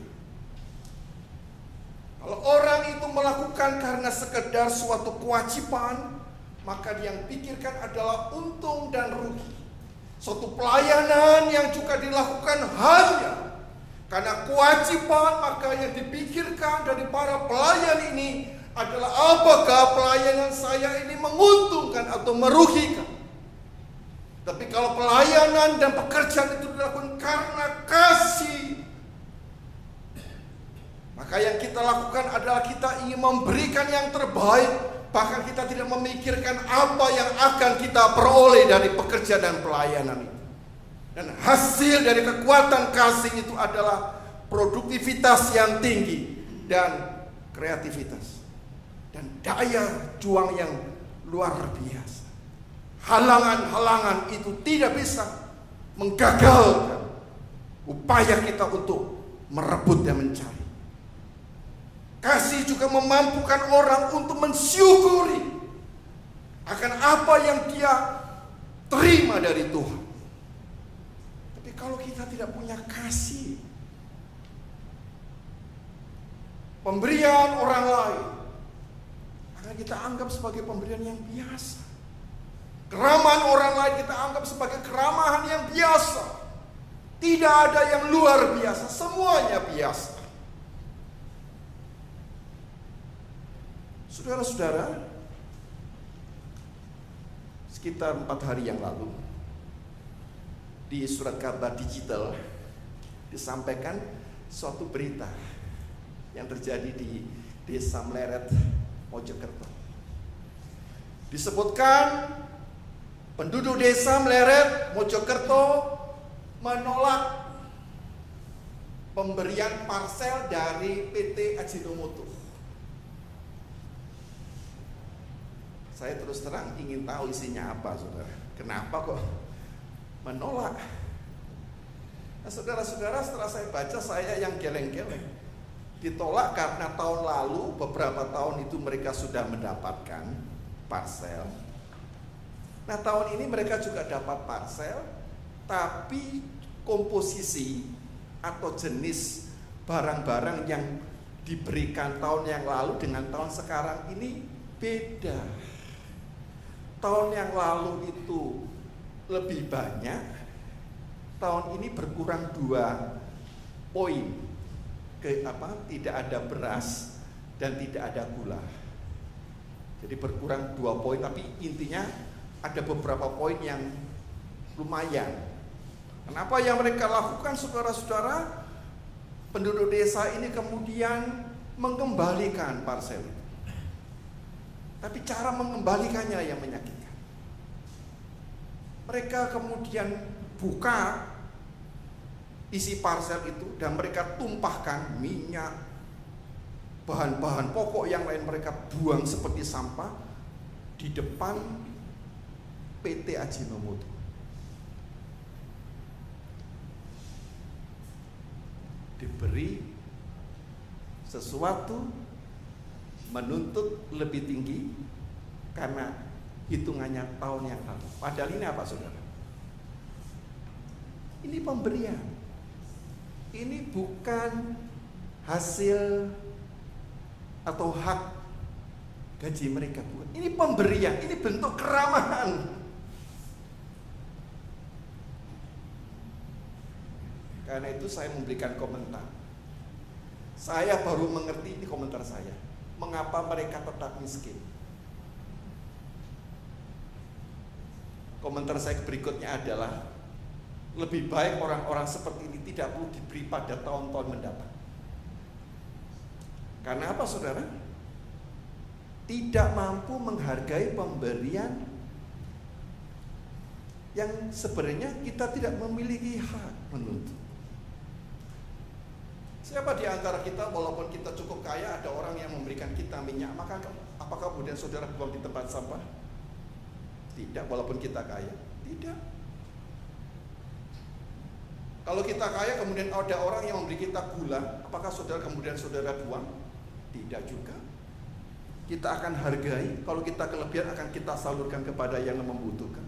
Kalau orang itu melakukan karena sekedar suatu kewajiban, maka yang pikirkan adalah untung dan rugi. Suatu pelayanan yang juga dilakukan hanya karena kewajiban, maka yang dipikirkan dari para pelayan ini adalah apakah pelayanan saya ini menguntungkan atau merugikan. Tapi kalau pelayanan dan pekerjaan itu dilakukan karena kasih, maka yang kita lakukan adalah kita ingin memberikan yang terbaik. Bahkan kita tidak memikirkan apa yang akan kita peroleh dari pekerjaan dan pelayanan itu. Dan hasil dari kekuatan kasih itu adalah produktivitas yang tinggi dan kreativitas dan daya juang yang luar biasa. Halangan-halangan itu tidak bisa menggagalkan upaya kita untuk merebut dan mencari. Kasih juga memampukan orang untuk mensyukuri akan apa yang dia terima dari Tuhan. Tapi kalau kita tidak punya kasih, pemberian orang lain akan kita anggap sebagai pemberian yang biasa. Keramahan orang lain kita anggap sebagai keramahan yang biasa. Tidak ada yang luar biasa, semuanya biasa. Saudara-saudara, sekitar 4 hari yang lalu di surat kabar digital disampaikan suatu berita yang terjadi di Desa Mleret, Mojokerto. Disebutkan penduduk Desa Mleret, Mojokerto menolak pemberian parsel dari PT Ajinomoto. Saya terus terang ingin tahu isinya apa, saudara. Kenapa kok menolak? Nah, saudara-saudara, setelah saya baca, saya yang geleng-geleng. Ditolak karena tahun lalu, beberapa tahun itu mereka sudah mendapatkan parsel. Nah, tahun ini mereka juga dapat parsel, tapi komposisi atau jenis barang-barang yang diberikan tahun yang lalu dengan tahun sekarang ini beda. Tahun yang lalu itu lebih banyak, tahun ini berkurang 2 poin. Tidak ada beras dan tidak ada gula. Jadi berkurang 2 poin, tapi intinya ada beberapa poin yang lumayan. Kenapa yang mereka lakukan, saudara-saudara? Penduduk desa ini kemudian mengembalikan parsel itu. Tapi cara mengembalikannya yang menyakitkan. Mereka kemudian buka isi parsel itu dan mereka tumpahkan minyak, bahan-bahan pokok yang lain mereka buang seperti sampah di depan PT Ajinomoto. Diberi sesuatu menuntut lebih tinggi karena hitungannya tahun yang lalu. Padahal ini apa, saudara? Ini pemberian. Ini bukan hasil atau hak gaji mereka, bukan. Ini pemberian, ini bentuk keramahan. Karena itu saya memberikan komentar. Saya baru mengerti, ini komentar saya, mengapa mereka tetap miskin. Komentar saya berikutnya adalah, lebih baik orang-orang seperti ini tidak perlu diberi pada tahun-tahun mendatang. Karena apa, saudara? Tidak mampu menghargai pemberian yang sebenarnya kita tidak memiliki hak menuntut. Siapa di antara kita, walaupun kita cukup kaya, ada orang yang memberikan kita minyak, maka apakah kemudian saudara buang di tempat sampah? Tidak, walaupun kita kaya. Tidak. Kalau kita kaya kemudian ada orang yang memberi kita gula, apakah saudara kemudian saudara buang? Tidak juga. Kita akan hargai, kalau kita kelebihan akan kita salurkan kepada yang membutuhkan.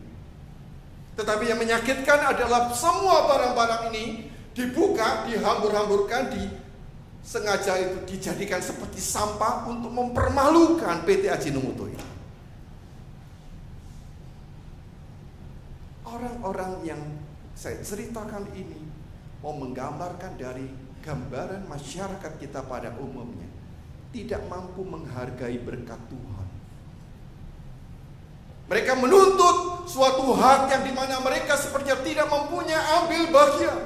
Tetapi yang menyakitkan adalah semua barang-barang ini dibuka, dihambur-hamburkan, sengaja itu dijadikan seperti sampah untuk mempermalukan PT Ajinomoto ini. Orang-orang yang saya ceritakan ini mau menggambarkan dari gambaran masyarakat kita pada umumnya tidak mampu menghargai berkat Tuhan. Mereka menuntut suatu hak yang dimana mereka sepertinya tidak mempunyai ambil bagian.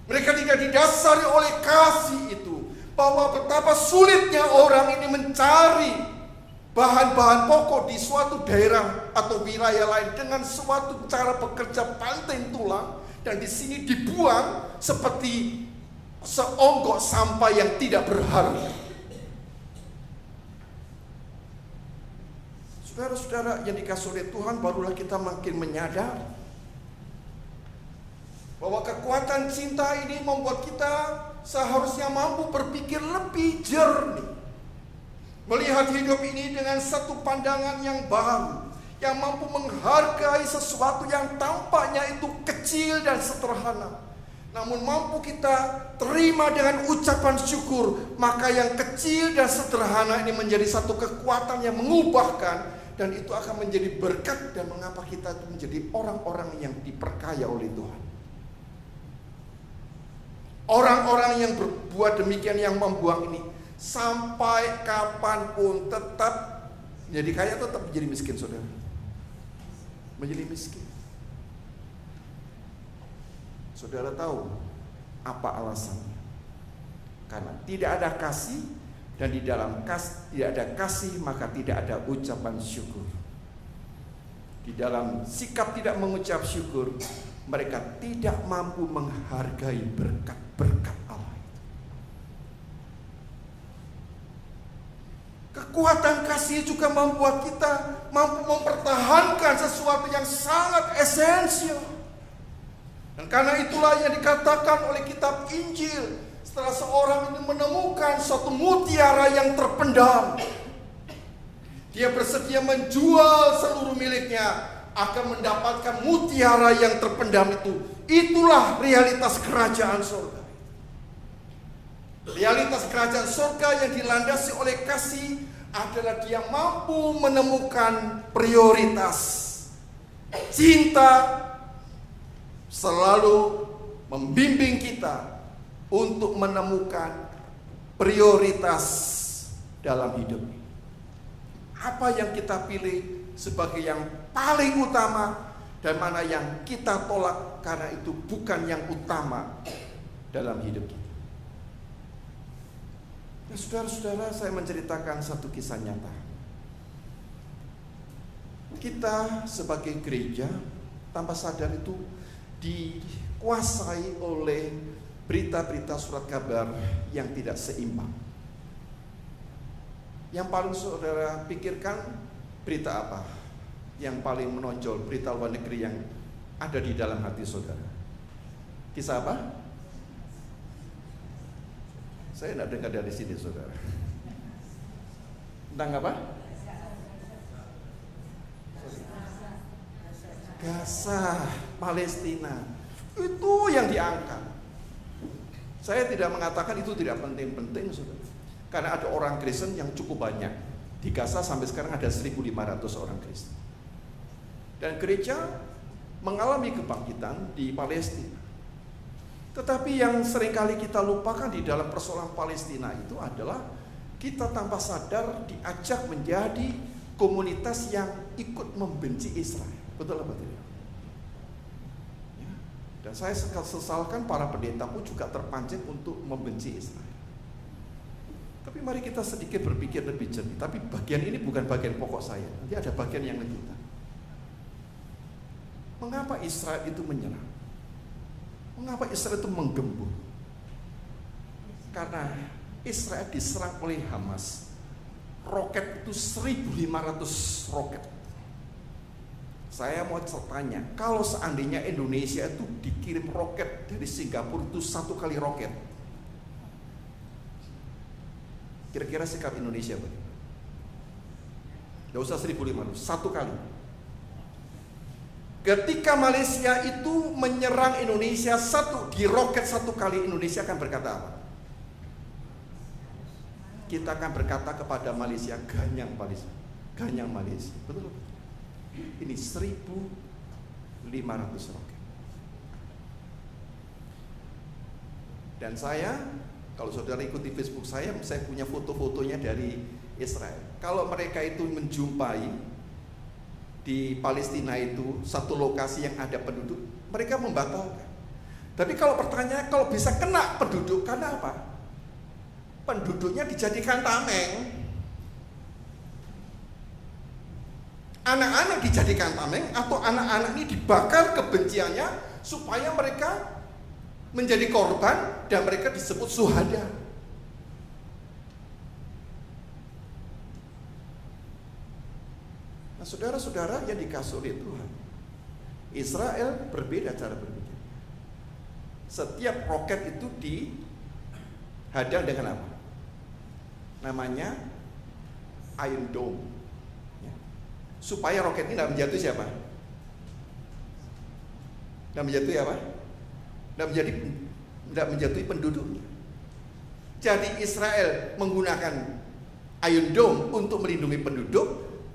Mereka tidak didasari oleh kasih itu, bahwa betapa sulitnya orang ini mencari bahan-bahan pokok di suatu daerah atau wilayah lain dengan suatu cara bekerja banting tulang, dan di sini dibuang seperti seonggok sampah yang tidak berharga. Saudara-saudara yang dikasihi oleh Tuhan, barulah kita makin menyadari bahwa kekuatan cinta ini membuat kita seharusnya mampu berpikir lebih jernih, melihat hidup ini dengan satu pandangan yang baru, yang mampu menghargai sesuatu yang tampaknya itu kecil dan sederhana, namun mampu kita terima dengan ucapan syukur. Maka yang kecil dan sederhana ini menjadi satu kekuatan yang mengubahkan, dan itu akan menjadi berkat, dan mengapa kita itu menjadi orang-orang yang diperkaya oleh Tuhan. Orang-orang yang berbuat demikian, yang membuang ini, sampai kapanpun tetap jadi kaya, tetap menjadi miskin, saudara. Menjadi miskin. Saudara tahu apa alasannya? Karena tidak ada kasih, dan di dalam tidak ada kasih maka tidak ada ucapan syukur. Di dalam sikap tidak mengucap syukur, mereka tidak mampu menghargai berkat-berkat Allah itu. Kekuatan kasih juga membuat kita mampu mempertahankan sesuatu yang sangat esensial. Dan karena itulah yang dikatakan oleh kitab Injil, setelah seorang ini menemukan suatu mutiara yang terpendam, dia bersedia menjual seluruh miliknya akan mendapatkan mutiara yang terpendam itu. Itulah realitas kerajaan surga. Realitas kerajaan surga yang dilandasi oleh kasih adalah dia mampu menemukan prioritas. Cinta selalu membimbing kita untuk menemukan prioritas dalam hidup. Apa yang kita pilih sebagai yang paling utama, dan mana yang kita tolak karena itu bukan yang utama dalam hidup kita. Ya, saudara-saudara, saya menceritakan satu kisah nyata. Kita sebagai gereja tanpa sadar itu dikuasai oleh berita-berita surat kabar yang tidak seimbang. Yang paling saudara pikirkan berita apa? Yang paling menonjol, berita luar negeri yang ada di dalam hati saudara. Kisah apa? Saya tidak dengar dari sini, saudara. Tentang apa? Gaza, Palestina. Itu yang diangkat. Saya tidak mengatakan itu tidak penting-penting, saudara. Karena ada orang Kristen yang cukup banyak. Di Gaza sampai sekarang ada 1.500 orang Kristen. Dan gereja mengalami kebangkitan di Palestina. Tetapi yang seringkali kita lupakan di dalam persoalan Palestina itu adalah kita tanpa sadar diajak menjadi komunitas yang ikut membenci Israel. Betul apa tidak? Ya. Dan saya sesalkan para pendeta pun juga terpancing untuk membenci Israel. Tapi mari kita sedikit berpikir lebih jernih. Tapi bagian ini bukan bagian pokok saya. Nanti ada bagian yang lanjutan. Mengapa Israel itu menyerang? Mengapa Israel itu menggembur? Karena Israel diserang oleh Hamas. Roket itu 1.500 roket. Saya mau tanya, kalau seandainya Indonesia itu dikirim roket dari Singapura itu 1 kali roket, kira-kira sikap Indonesia bagaimana? Gak usah 1.500, 1 kali. Ketika Malaysia itu menyerang Indonesia di roket 1 kali, Indonesia akan berkata apa? Kita akan berkata kepada Malaysia, ganyang Malaysia, ganyang Malaysia. Betul? Ini 1.500 roket. Dan saya, kalau saudara ikuti Facebook saya punya foto-fotonya dari Israel. Kalau mereka itu menjumpai di Palestina itu satu lokasi yang ada penduduk, mereka membatalkan. Tapi kalau pertanyaannya, kalau bisa kena penduduk, karena apa? Penduduknya dijadikan tameng. Anak-anak dijadikan tameng, atau anak-anak ini dibakar kebenciannya supaya mereka menjadi korban dan mereka disebut syuhada. Nah, saudara-saudara yang dikasih oleh Tuhan, Israel berbeda cara berpikir. Setiap roket itu dihadang dengan apa? Namanya Iron Dome. Supaya roket ini tidak menjatuhi siapa? Tidak menjatuhi apa? Tidak menjatuhi penduduknya. Jadi Israel menggunakan Iron Dome untuk melindungi penduduk,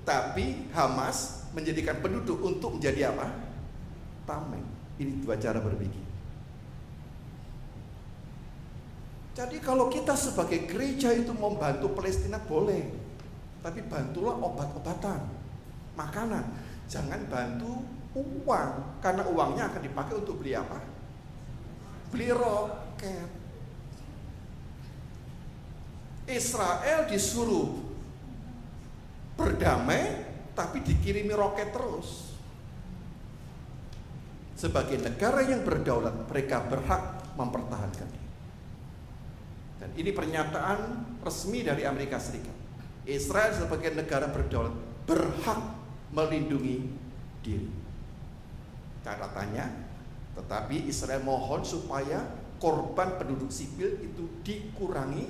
tapi Hamas menjadikan penduduk untuk menjadi apa? Tameng. Ini 2 cara berpikir. Jadi kalau kita sebagai gereja itu membantu Palestina boleh, tapi bantulah obat-obatan, makanan. Jangan bantu uang, karena uangnya akan dipakai untuk beli apa? Beli roket. Israel disuruh berdamai, tapi dikirimi roket terus. Sebagai negara yang berdaulat, mereka berhak mempertahankan. Dan ini pernyataan resmi dari Amerika Serikat. Israel sebagai negara berdaulat berhak melindungi diri. Catatannya, tetapi Israel mohon supaya korban penduduk sipil itu dikurangi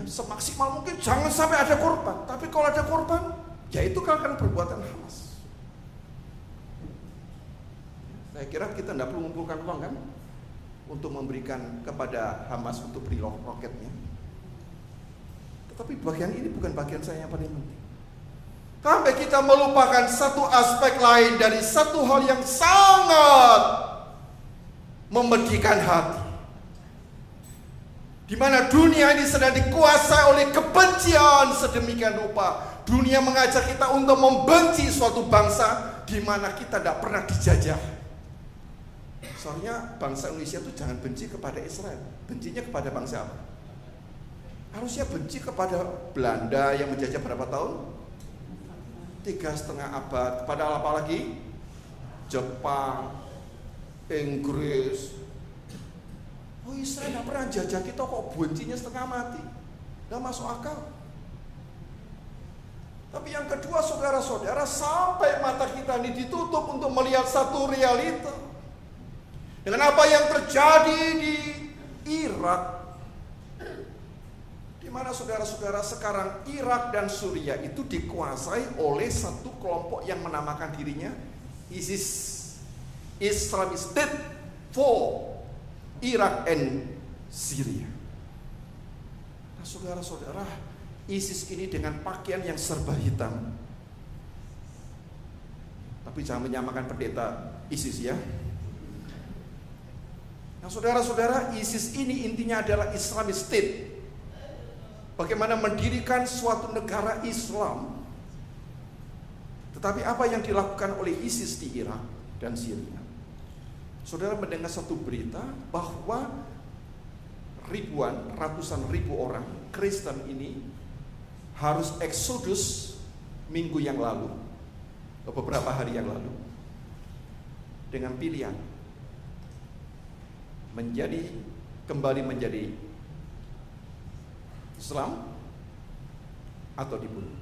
semaksimal mungkin, jangan sampai ada korban. Tapi kalau ada korban, ya itu kan perbuatan Hamas. Saya kira kita tidak perlu mengumpulkan uang kan untuk memberikan kepada Hamas untuk beli roketnya. Tetapi bagian ini bukan bagian saya yang paling penting. Sampai kita melupakan satu aspek lain dari satu hal yang sangat memedihkan hati, di mana dunia ini sedang dikuasai oleh kebencian sedemikian rupa. Dunia mengajak kita untuk membenci suatu bangsa di mana kita tidak pernah dijajah. Soalnya bangsa Indonesia itu jangan benci kepada Israel, bencinya kepada bangsa apa? Harusnya benci kepada Belanda yang menjajah berapa tahun? 3,5 abad. Kepada apa lagi? Jepang, Inggris. Oh, Israel tidak pernah jajah kita, kok bencinya setengah mati? Tidak masuk akal. Tapi yang kedua, saudara-saudara, sampai mata kita ini ditutup untuk melihat satu realita. Dengan apa yang terjadi di Irak, di Bagaimana saudara-saudara sekarang Irak dan Suriah itu dikuasai oleh satu kelompok yang menamakan dirinya ISIS, Islamic State for Iraq and Syria. Nah, saudara-saudara, ISIS ini dengan pakaian yang serba hitam. Tapi jangan menyamakan pendeta ISIS ya. Nah, saudara-saudara, ISIS ini intinya adalah Islamic State. Bagaimana mendirikan suatu negara Islam. Tetapi apa yang dilakukan oleh ISIS di Irak dan Syria? Saudara mendengar satu berita bahwa ratusan ribu orang Kristen ini harus eksodus minggu yang lalu, beberapa hari yang lalu, dengan pilihan kembali menjadi Islam atau dibunuh,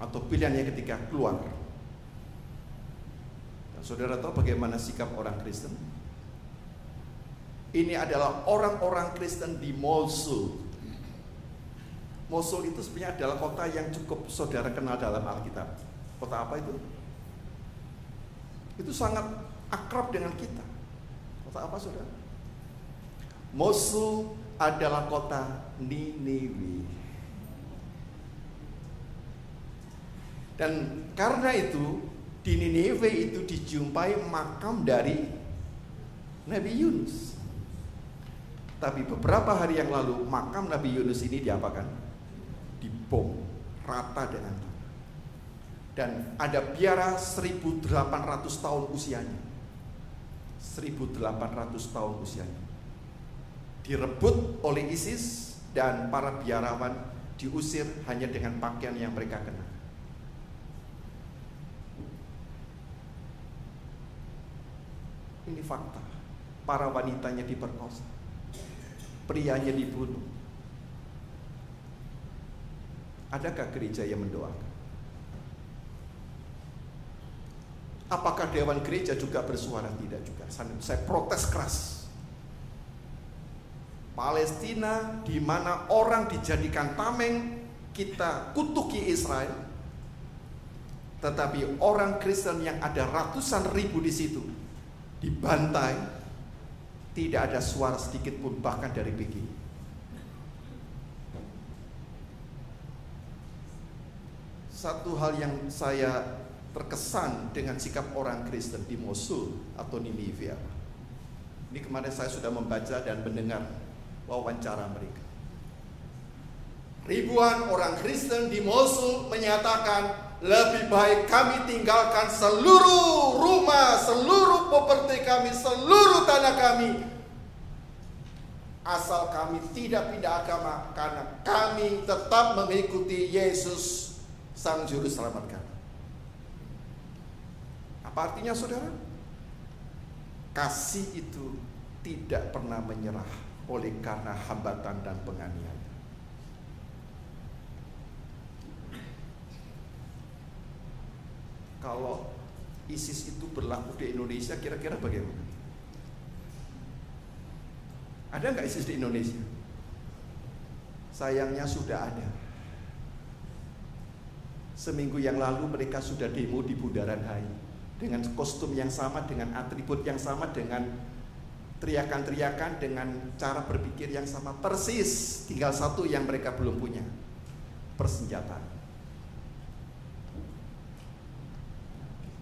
atau pilihannya ketika keluar. Dan saudara tahu bagaimana sikap orang Kristen? Ini adalah orang-orang Kristen di Mosul. Mosul itu sebenarnya adalah kota yang cukup saudara kenal dalam Alkitab. Kota apa itu? Itu sangat akrab dengan kita. Kota apa saudara? Mosul adalah kota Niniwe. Dan karena itu di Niniwe itu dijumpai makam dari Nabi Yunus. Tapi beberapa hari yang lalu makam Nabi Yunus ini diapakan? Dibom rata dengan tanah. Dan ada biara 1800 tahun usianya. 1800 tahun usianya. Direbut oleh ISIS dan para biarawan diusir hanya dengan pakaian yang mereka kenakan. Ini fakta. Para wanitanya diperkosa, prianya dibunuh. Adakah gereja yang mendoakan? Apakah dewan gereja juga bersuara? Tidak juga. Saya protes keras. Palestina di mana orang dijadikan tameng, kita kutuki Israel. Tetapi orang Kristen yang ada ratusan ribu di situ dibantai, tidak ada suara sedikit pun bahkan dari PGI. Satu hal yang saya terkesan dengan sikap orang Kristen di Mosul atau Niniwe. Ini kemarin saya sudah membaca dan mendengar wawancara mereka. Ribuan orang Kristen di Mosul menyatakan, lebih baik kami tinggalkan seluruh rumah, seluruh properti kami, seluruh tanah kami, asal kami tidak pindah agama, karena kami tetap mengikuti Yesus Sang Juru Selamat kami. Apa artinya saudara? Kasih itu tidak pernah menyerah oleh karena hambatan dan penganiayaan. Kalau ISIS itu berlaku di Indonesia, kira-kira bagaimana? Ada nggak ISIS di Indonesia? Sayangnya sudah ada. Seminggu yang lalu mereka sudah demo di Bundaran HI dengan kostum yang sama, dengan atribut yang sama, dengan teriakan-teriakan, dengan cara berpikir yang sama persis. Tinggal satu yang mereka belum punya, persenjataan.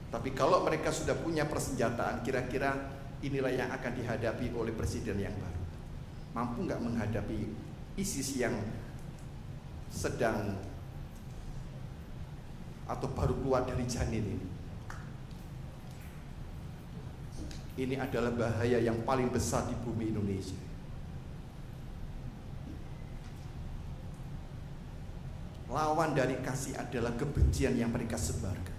Tapi kalau mereka sudah punya persenjataan, kira-kira inilah yang akan dihadapi oleh presiden yang baru. Mampu nggak menghadapi ISIS yang sedang atau baru keluar dari janin ini? Ini adalah bahaya yang paling besar di bumi Indonesia. Lawan dari kasih adalah kebencian yang mereka sebarkan.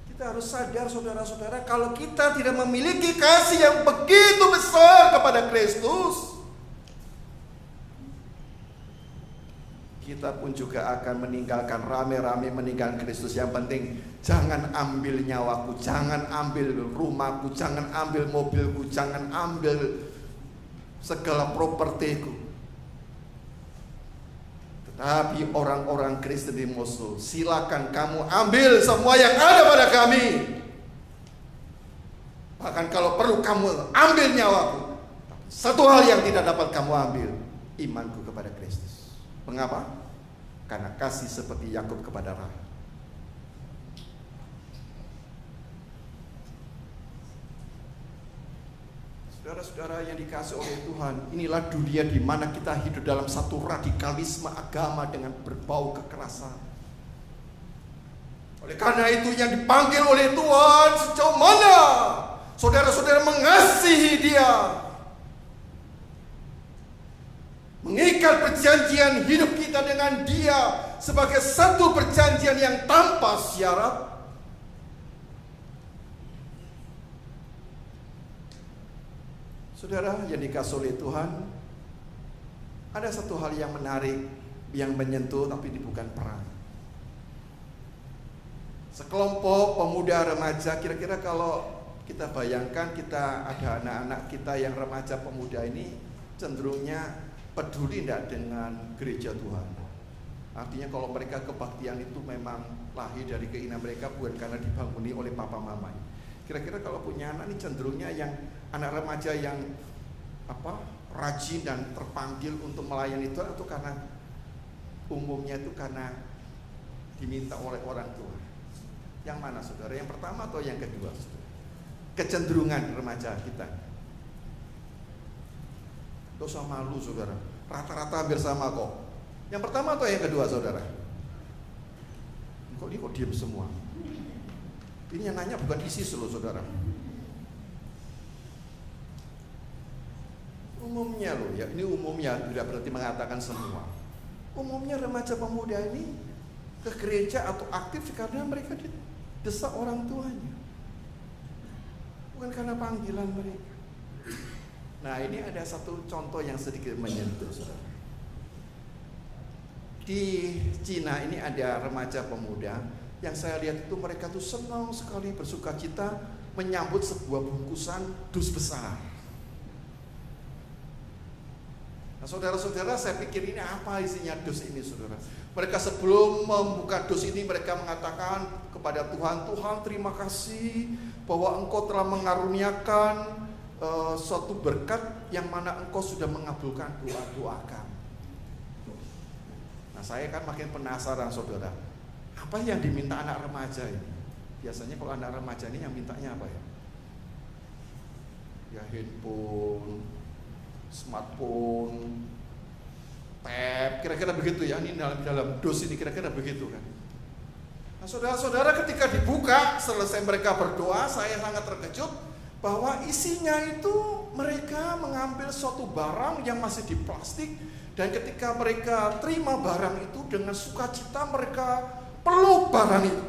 Kita harus sadar saudara-saudara, kalau kita tidak memiliki kasih yang begitu besar kepada Kristus, kita pun juga akan meninggalkan, rame-rame meninggalkan Kristus. Yang penting jangan ambil nyawaku, jangan ambil rumahku, jangan ambil mobilku, jangan ambil segala propertiku. Tetapi orang-orang Kristen di Mosul, silakan kamu ambil semua yang ada pada kami. Bahkan kalau perlu kamu ambil nyawaku. Satu hal yang tidak dapat kamu ambil, imanku kepada Kristus. Mengapa? Karena kasih seperti Yakub kepada Rahel. Saudara-saudara yang dikasihi oleh Tuhan, inilah dunia di mana kita hidup dalam satu radikalisme agama dengan berbau kekerasan. Oleh karena itu yang dipanggil oleh Tuhan, sejauh mana saudara-saudara mengasihi Dia, mengikat perjanjian hidup kita dengan Dia sebagai satu perjanjian yang tanpa syarat. Saudara yang dikasihi oleh Tuhan, ada satu hal yang menarik, yang menyentuh tapi ini bukan perang. Sekelompok pemuda remaja, kira-kira kalau kita bayangkan kita ada anak-anak kita yang remaja pemuda ini cenderungnya peduli tidak dengan gereja Tuhan. Artinya kalau mereka kebaktian itu memang lahir dari keinginan mereka, bukan karena dibanguni oleh papa mamanya. Kira-kira kalau punya anak ini cenderungnya yang anak remaja yang rajin dan terpanggil untuk melayani Tuhan, atau karena umumnya itu karena diminta oleh orang tua? Yang mana saudara? Yang pertama atau yang kedua saudara? Kecenderungan remaja kita. Gak usah malu saudara, rata-rata hampir sama kok. Yang pertama atau yang kedua saudara? Kok diam semua? Ini yang nanya bukan ISIS loh saudara. Umumnya loh ya, ini umumnya, tidak berarti mengatakan semua. Umumnya remaja pemuda ini ke gereja atau aktif karena mereka didesak orang tuanya, bukan karena panggilan mereka. Nah ini ada satu contoh yang sedikit menyentuh saudara. Di Cina ini ada remaja pemuda yang saya lihat itu mereka tuh senang sekali, bersuka cita menyambut sebuah bungkusan dus besar. Nah saudara-saudara, saya pikir ini apa isinya dus ini saudara. Mereka sebelum membuka dus ini mereka mengatakan kepada Tuhan, Tuhan terima kasih bahwa Engkau telah mengaruniakan suatu berkat yang mana Engkau sudah mengabulkan doa-doa kami. Nah saya kan makin penasaran saudara, apa yang diminta anak remaja ini? Biasanya kalau anak remaja ini yang mintanya apa ya? Ya handphone, smartphone, tab, kira-kira begitu ya. Ini dalam dos ini kira-kira begitu kan. Nah saudara-saudara, ketika dibuka selesai mereka berdoa, saya sangat terkejut bahwa isinya itu mereka mengambil suatu barang yang masih di plastik, dan ketika mereka terima barang itu dengan sukacita mereka peluk barang itu.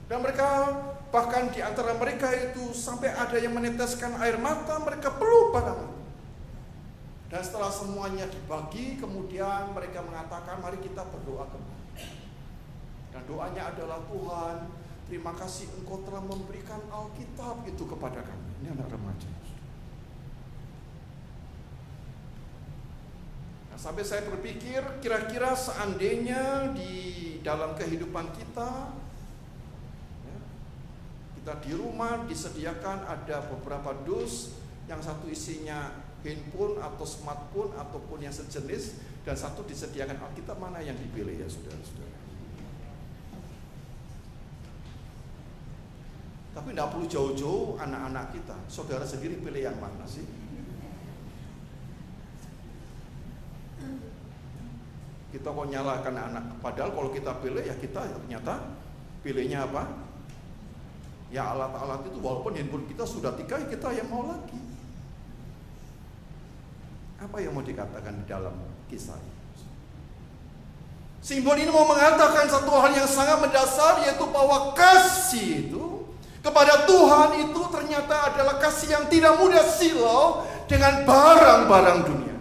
Dan mereka bahkan di antara mereka itu sampai ada yang meneteskan air mata, mereka peluk barang itu. Dan setelah semuanya dibagi, kemudian mereka mengatakan mari kita berdoa kembali. Dan doanya adalah, Tuhan terima kasih Engkau telah memberikan Alkitab itu kepada kami. Ini anak remaja. Nah, sampai saya berpikir kira-kira seandainya di dalam kehidupan kita, ya, kita di rumah disediakan ada beberapa dus, yang satu isinya handphone atau smartphone ataupun yang sejenis, dan satu disediakan Alkitab, mana yang dipilih ya saudara-saudara? Tapi tidak perlu jauh-jauh anak-anak kita, saudara sendiri pilih yang mana sih? Kita kok nyalakan anak, padahal kalau kita pilih ya kita ternyata pilihnya apa? Ya alat-alat itu, walaupun handphone kita sudah 3, ya kita yang mau lagi. Apa yang mau dikatakan di dalam kisah ini? Simbol ini mau mengatakan satu hal yang sangat mendasar, yaitu bahwa kasih itu kepada Tuhan itu ternyata adalah kasih yang tidak mudah silau dengan barang-barang dunia.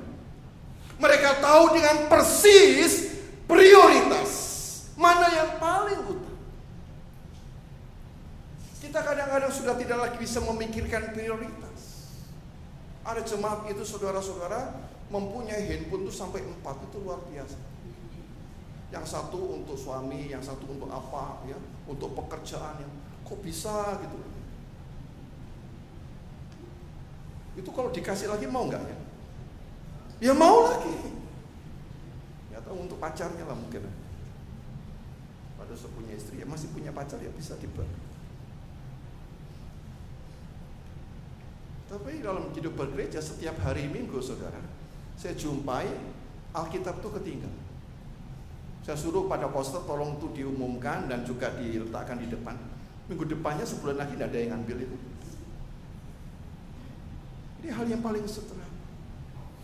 Mereka tahu dengan persis prioritas mana yang paling utama. Kita kadang-kadang sudah tidak lagi bisa memikirkan prioritas. Ada jemaat itu saudara-saudara mempunyai handphone itu sampai 4, itu luar biasa. Yang satu untuk suami, yang satu untuk apa ya, untuk pekerjaan yang kok bisa gitu. Itu kalau dikasih lagi mau nggak ya? Ya mau lagi. Ya tahu untuk pacarnya lah mungkin. Pada punya istri ya masih punya pacar ya bisa dibuat. Tapi dalam hidup bergereja setiap hari Minggu saudara, saya jumpai Alkitab itu ketinggalan. Saya suruh pada poster tolong itu diumumkan dan juga diletakkan di depan. Minggu depannya sebulan lagi tidak ada yang ngambil itu. Ini hal yang paling sederhana.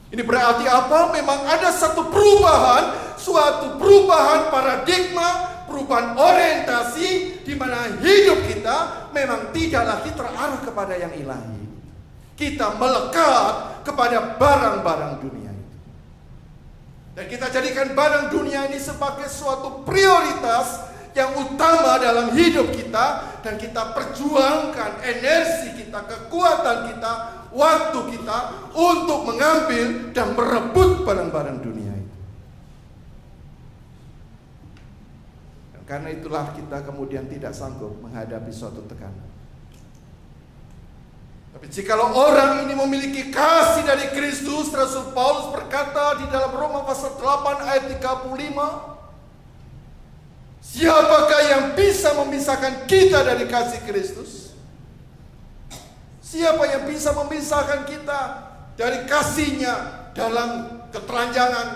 Ini berarti apa? Memang ada satu perubahan, suatu perubahan paradigma, perubahan orientasi di mana hidup kita memang tidak lagi terarah kepada yang ilahi. Kita melekat kepada barang-barang dunia itu. Dan kita jadikan barang dunia ini sebagai suatu prioritas yang utama dalam hidup kita, dan kita perjuangkan energi kita, kekuatan kita, waktu kita untuk mengambil dan merebut barang-barang dunia itu. Dan karena itulah kita kemudian tidak sanggup menghadapi suatu tekanan. Tapi jikalau orang ini memiliki kasih dari Kristus, Rasul Paulus berkata di dalam Roma pasal 8 ayat 35, siapakah yang bisa memisahkan kita dari kasih Kristus? Siapa yang bisa memisahkan kita dari kasih-Nya dalam ketelanjangan,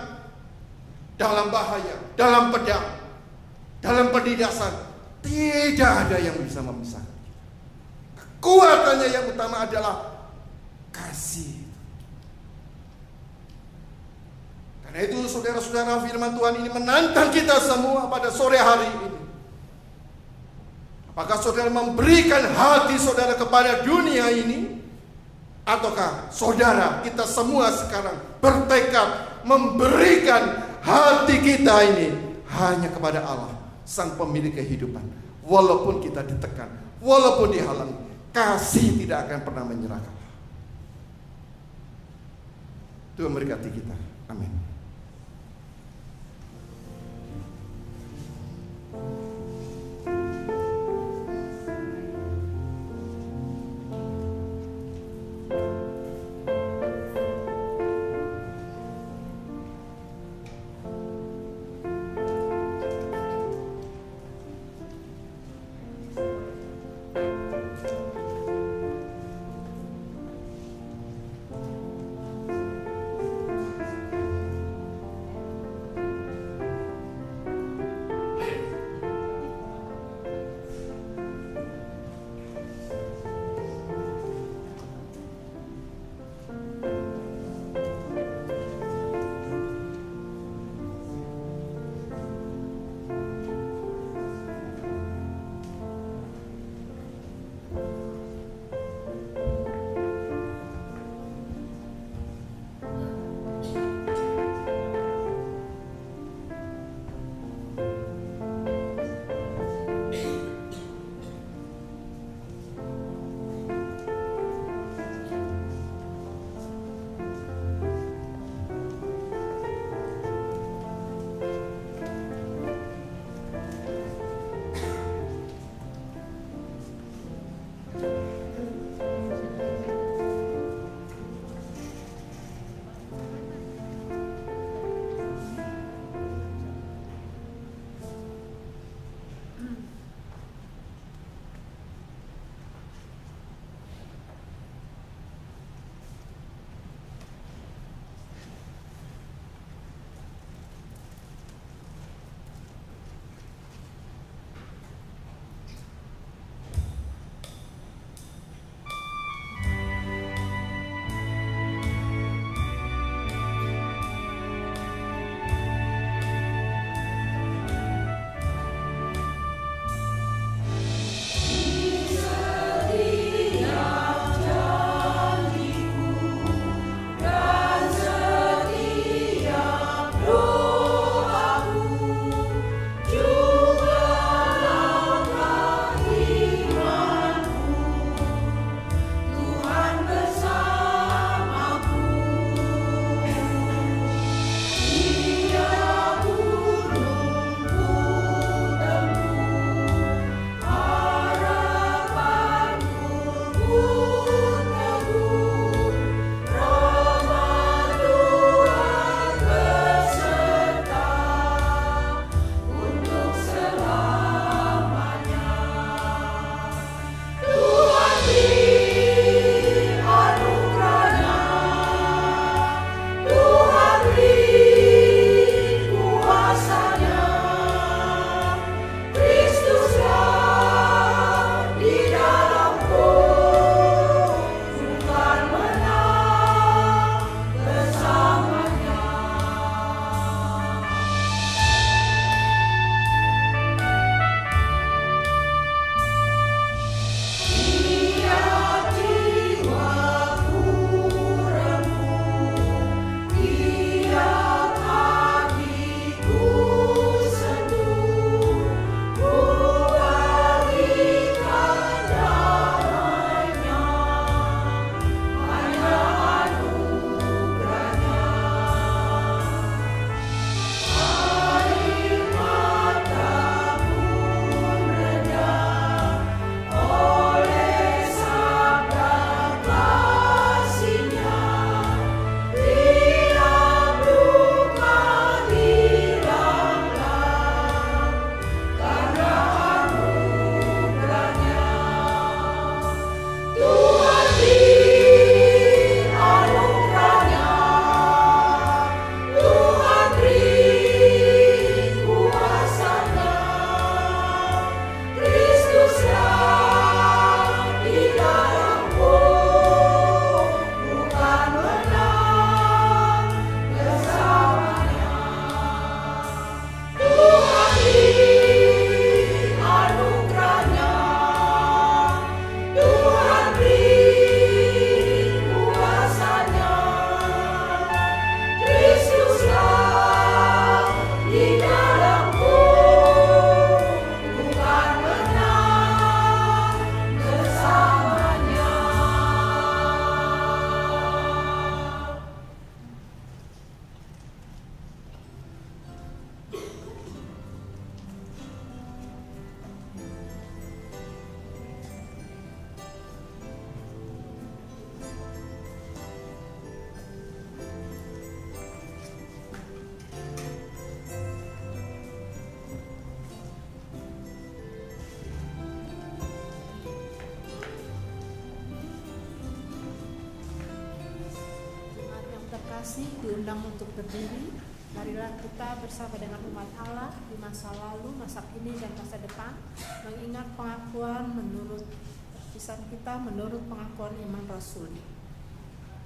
dalam bahaya, dalam pedang, dalam penindasan? Tidak ada yang bisa memisahkan. Kekuatannya yang utama adalah kasih. Karena itu saudara-saudara, firman Tuhan ini menantang kita semua pada sore hari ini. Apakah saudara memberikan hati saudara kepada dunia ini? Ataukah saudara kita semua sekarang bertekad memberikan hati kita ini hanya kepada Allah, Sang Pemilik kehidupan? Walaupun kita ditekan, walaupun dihalangi, kasih tidak akan pernah menyerah. Tuhan memberkati kita. Amin. kasih diundang untuk berdiri. Marilah kita bersama dengan umat Allah di masa lalu, masa kini, dan masa depan mengingat pengakuan menurut baptisan kita menurut pengakuan iman rasuli.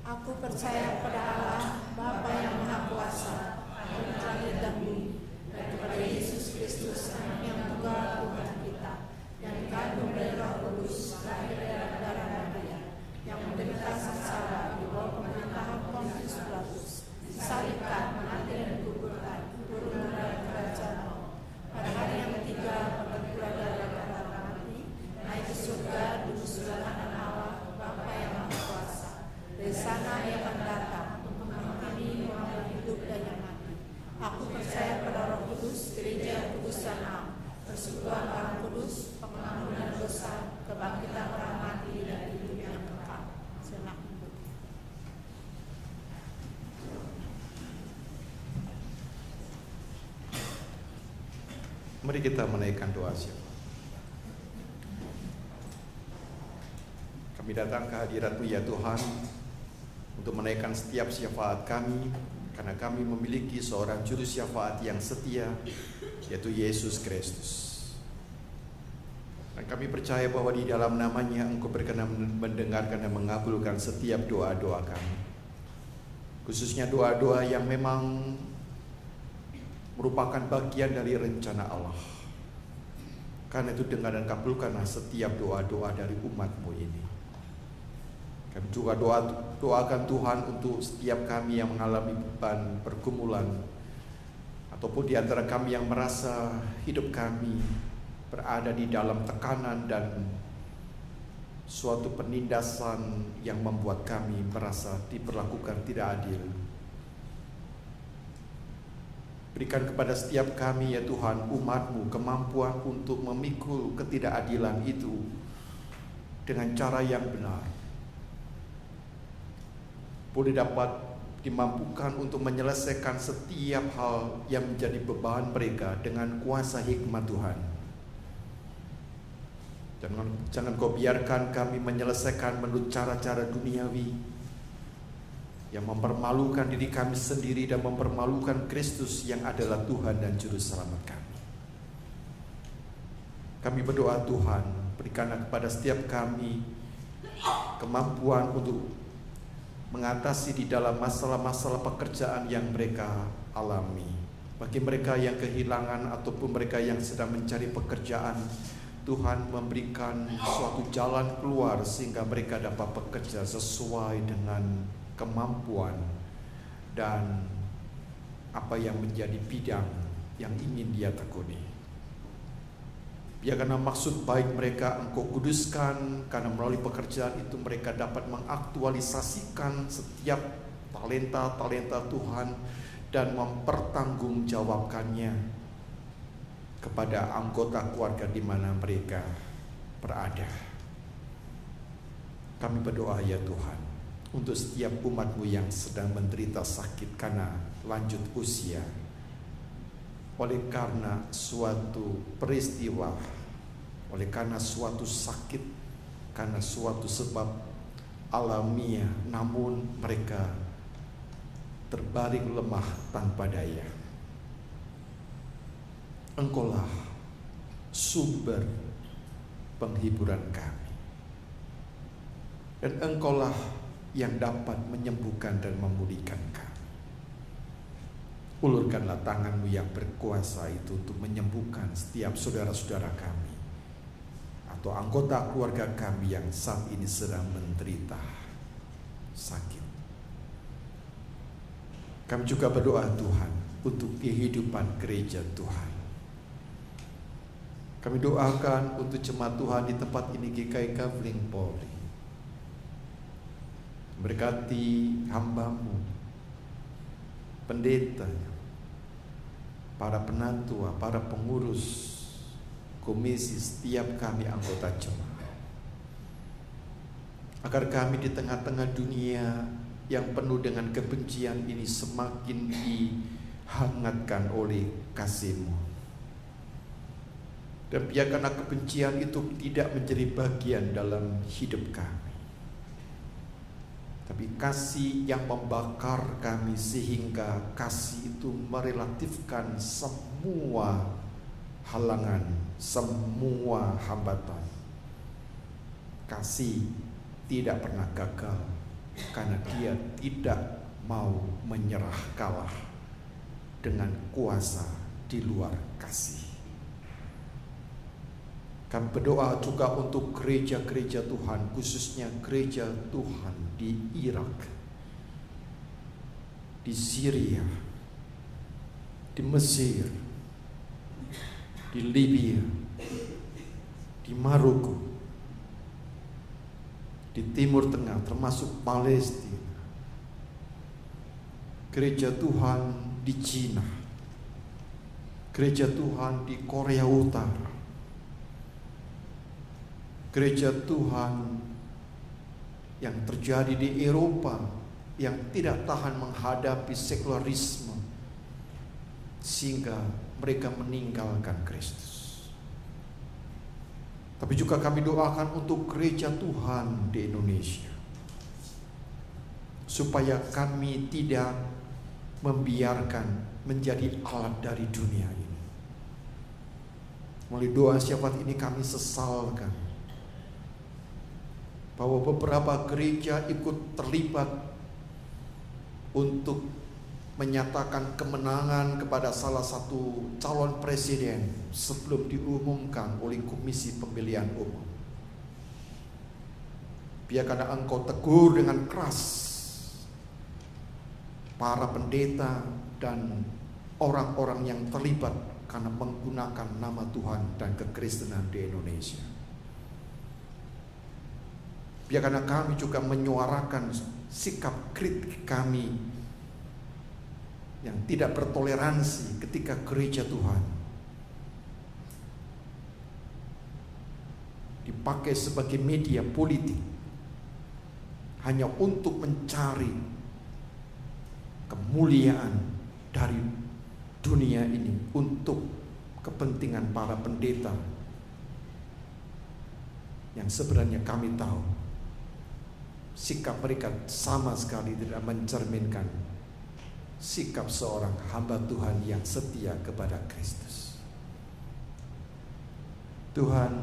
Aku percaya kepada Allah, Bapa yang Maha Kuasa, Tuhan langit dan bumi, dan kepada Yesus Kristus, Anak yang tunggal Tuhan kita, yang dikandung dari Roh Kudus, lahir dari darah Maria, yang menderita sengsara di bawah pemerintahan Pontius Pilatus, disalibkan, mati dan dikuburkan, turun dari kerajaan Allah. Pada hari yang ketiga, bangkit dari antara mati, naik ke surga, duduk sebelah kanan Allah, Bapa yang Maha Kuasa. Dari sana Ia akan datang untuk menghakimi orang yang hidup dan yang mati. Aku percaya pada Roh Kudus, Gereja yang kudus dan am, persekutuan orang kudus, pengampunan dosa, kebangkitan orang mati, dan hidup yang kekal. Silakan. Mari kita menaikkan doa syafaat. Kami datang ke hadirat-Mu ya Tuhan, untuk menaikkan setiap syafaat kami, karena kami memiliki seorang juru syafaat yang setia, yaitu Yesus Kristus. Dan kami percaya bahwa di dalam namanya Engkau berkenan mendengarkan dan mengabulkan setiap doa-doa kami, khususnya doa-doa yang memang merupakan bagian dari rencana Allah. Karena itu dengar dan kabulkanlah setiap doa-doa dari umat-Mu ini. Kami juga doakan Tuhan untuk setiap kami yang mengalami beban pergumulan, ataupun di antara kami yang merasa hidup kami berada di dalam tekanan dan suatu penindasan yang membuat kami merasa diperlakukan tidak adil. Berikan kepada setiap kami ya Tuhan, umat-Mu, kemampuan untuk memikul ketidakadilan itu dengan cara yang benar. Boleh dapat dimampukan untuk menyelesaikan setiap hal yang menjadi beban mereka dengan kuasa hikmat Tuhan. Jangan Kau biarkan kami menyelesaikan menurut cara-cara duniawi yang mempermalukan diri kami sendiri dan mempermalukan Kristus yang adalah Tuhan dan Juru Selamat kami. Kami berdoa Tuhan, berikanlah kepada setiap kami kemampuan untuk mengatasi di dalam masalah-masalah pekerjaan yang mereka alami. Bagi mereka yang kehilangan ataupun mereka yang sedang mencari pekerjaan, Tuhan memberikan suatu jalan keluar sehingga mereka dapat bekerja sesuai dengan kemampuan dan apa yang menjadi bidang yang ingin dia tekuni. Biarkanlah maksud baik mereka Engkau kuduskan, karena melalui pekerjaan itu mereka dapat mengaktualisasikan setiap talenta-talenta Tuhan dan mempertanggungjawabkannya kepada anggota keluarga di mana mereka berada. Kami berdoa ya Tuhan, untuk setiap umat-Mu yang sedang menderita sakit karena lanjut usia, oleh karena suatu peristiwa, oleh karena suatu sakit, karena suatu sebab alamiah, namun mereka terbaring lemah tanpa daya. Engkaulah sumber penghiburan kami, dan Engkaulah yang dapat menyembuhkan dan memulihkan kami. Ulurkanlah tangan-Mu yang berkuasa itu untuk menyembuhkan setiap saudara-saudara kami atau anggota keluarga kami yang saat ini sedang menderita sakit. Kami juga berdoa Tuhan untuk kehidupan gereja Tuhan. Kami doakan untuk jemaat Tuhan di tempat ini, GKI Kavling Polri. Berkati hamba-Mu, pendetanya, para penatua, para pengurus komisi, setiap kami anggota jemaat, agar kami di tengah-tengah dunia yang penuh dengan kebencian ini semakin dihangatkan oleh kasih-Mu, dan biarkanlah kebencian itu tidak menjadi bagian dalam hidup kami, tapi kasih yang membakar kami sehingga kasih itu merelatifkan semua halangan, semua hambatan. Kasih tidak pernah gagal karena dia tidak mau menyerah kalah dengan kuasa di luar kasih. Kami berdoa juga untuk gereja-gereja Tuhan, khususnya gereja Tuhan di Irak, di Syria, di Mesir, di Libya, di Maroko, di Timur Tengah, termasuk Palestina, gereja Tuhan di Cina, gereja Tuhan di Korea Utara, gereja Tuhan yang terjadi di Eropa yang tidak tahan menghadapi sekularisme sehingga mereka meninggalkan Kristus. Tapi juga kami doakan untuk gereja Tuhan di Indonesia, supaya kami tidak membiarkan menjadi alat dari dunia ini. Melalui doa syafaat ini kami sesalkan bahwa beberapa gereja ikut terlibat untuk menyatakan kemenangan kepada salah satu calon presiden sebelum diumumkan oleh Komisi Pemilihan Umum. Biarkanlah Engkau tegur dengan keras para pendeta dan orang-orang yang terlibat karena menggunakan nama Tuhan dan kekristenan di Indonesia. Biarkanlah kami juga menyuarakan sikap kritik kami yang tidak bertoleransi ketika gereja Tuhan dipakai sebagai media politik hanya untuk mencari kemuliaan dari dunia ini untuk kepentingan para pendeta yang sebenarnya kami tahu sikap mereka sama sekali tidak mencerminkan sikap seorang hamba Tuhan yang setia kepada Kristus. Tuhan,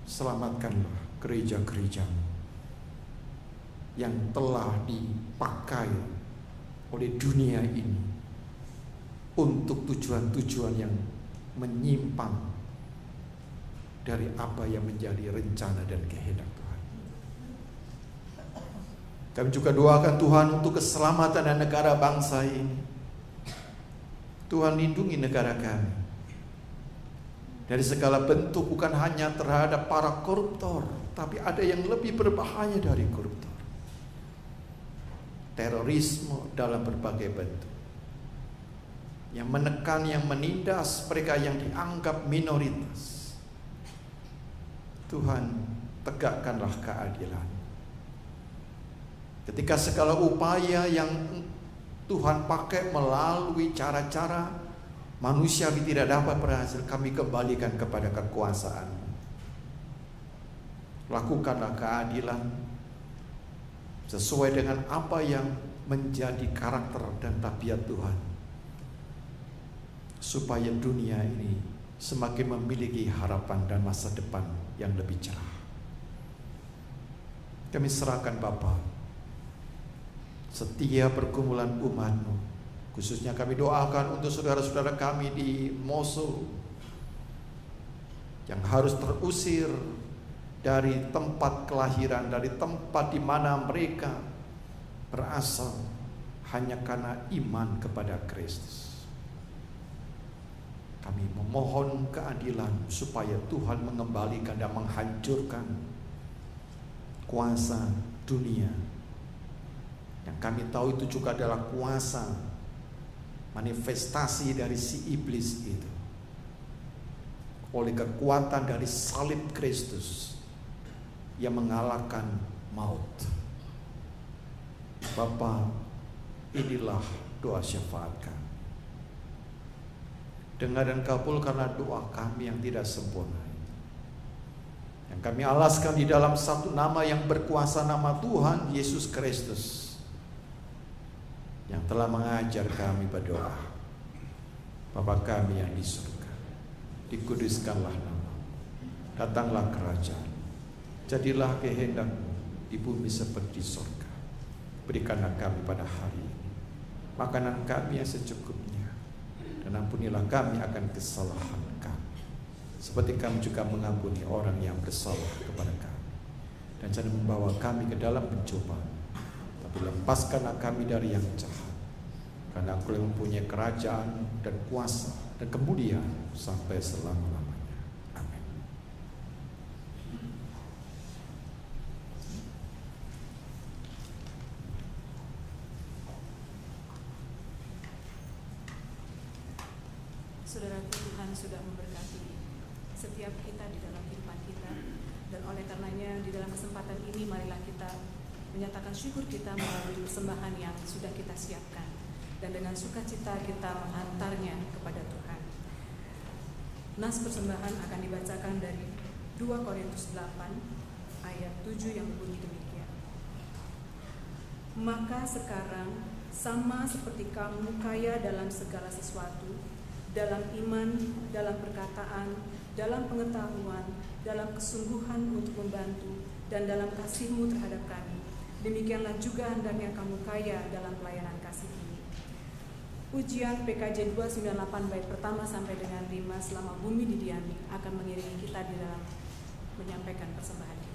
selamatkanlah gereja-gereja yang telah dipakai oleh dunia ini untuk tujuan-tujuan yang menyimpang dari apa yang menjadi rencana dan kehendak Tuhan. Kami juga doakan Tuhan untuk keselamatan negara bangsa ini. Tuhan lindungi negara kami dari segala bentuk, bukan hanya terhadap para koruptor, tapi ada yang lebih berbahaya dari koruptor. Terorisme dalam berbagai bentuk, yang menekan, yang menindas mereka yang dianggap minoritas. Tuhan, tegakkanlah keadilan. Ketika segala upaya yang Tuhan pakai melalui cara-cara manusiawi tidak dapat berhasil, kami kembalikan kepada kekuasaan. Lakukanlah keadilan sesuai dengan apa yang menjadi karakter dan tabiat Tuhan, supaya dunia ini semakin memiliki harapan dan masa depan yang lebih cerah. Kami serahkan Bapa setiap pergumulan umat-Mu. Khususnya kami doakan untuk saudara-saudara kami di Mosul yang harus terusir dari tempat kelahiran, dari tempat di mana mereka berasal hanya karena iman kepada Kristus. Kami memohon keadilan supaya Tuhan mengembalikan dan menghancurkan kuasa dunia yang kami tahu itu juga adalah kuasa manifestasi dari si iblis itu. Oleh kekuatan dari salib Kristus yang mengalahkan maut. Bapa, inilah doa syafaat kami. Dengar dan kabulkanlah doa kami yang tidak sempurna, yang kami alaskan di dalam satu nama yang berkuasa, nama Tuhan Yesus Kristus, yang telah mengajar kami berdoa. Bapa kami yang di surga, dikuduskanlah nama-Mu, datanglah kerajaan, jadilah kehendak-Mu di bumi seperti di surga. Berikanlah kami pada hari ini makanan kami yang secukupnya, dan ampunilah kami akan kesalahan kami, seperti kami juga mengampuni orang yang bersalah kepada kami. Dan jangan membawa kami ke dalam pencobaan, tapi lepaskanlah kami dari yang jahat. Karena Engkau yang mempunyai kerajaan dan kuasa dan kemuliaan sampai selama-lamanya. Amin. Saudaraku, Tuhan sudah memberkati setiap kita di dalam kehidupan kita, dan oleh karenanya di dalam kesempatan ini marilah kita menyatakan syukur kita melalui persembahan yang sudah kita siapkan, dan dengan sukacita kita menghantarnya kepada Tuhan. Nas persembahan akan dibacakan dari 2 Korintus 8 ayat 7 yang berbunyi demikian. Maka sekarang sama seperti kamu kaya dalam segala sesuatu, dalam iman, dalam perkataan, dalam pengetahuan, dalam kesungguhan untuk membantu, dan dalam kasih-Mu terhadap kami, demikianlah juga hendaknya kamu kaya dalam pelayanan kasih ini. Ujian PKJ 298 bait pertama sampai dengan 5 selama bumi didiami akan mengiringi kita di dalam menyampaikan persembahan kita.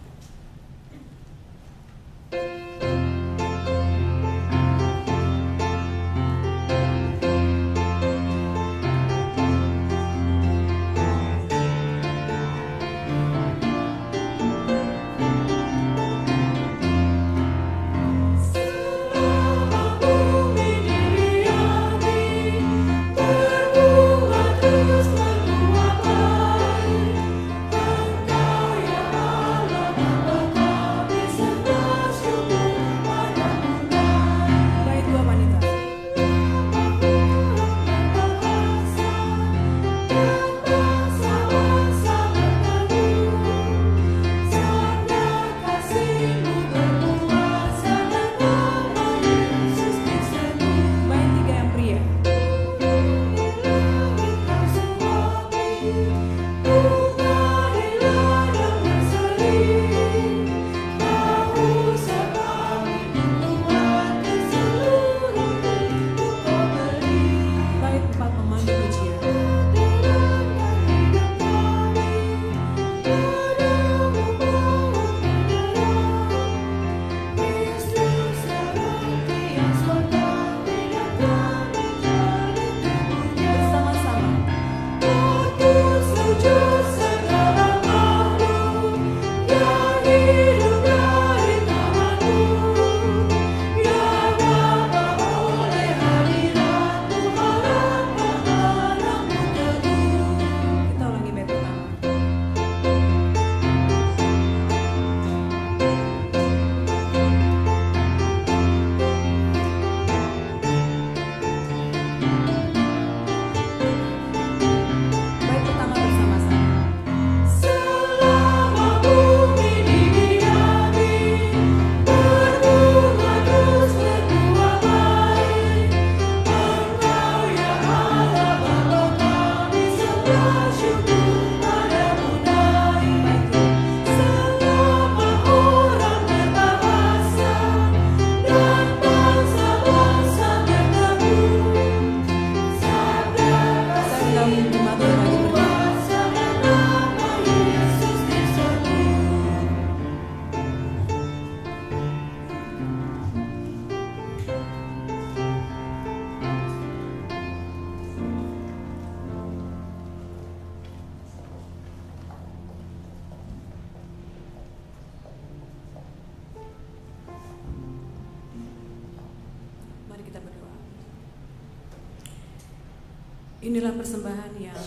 Inilah persembahan yang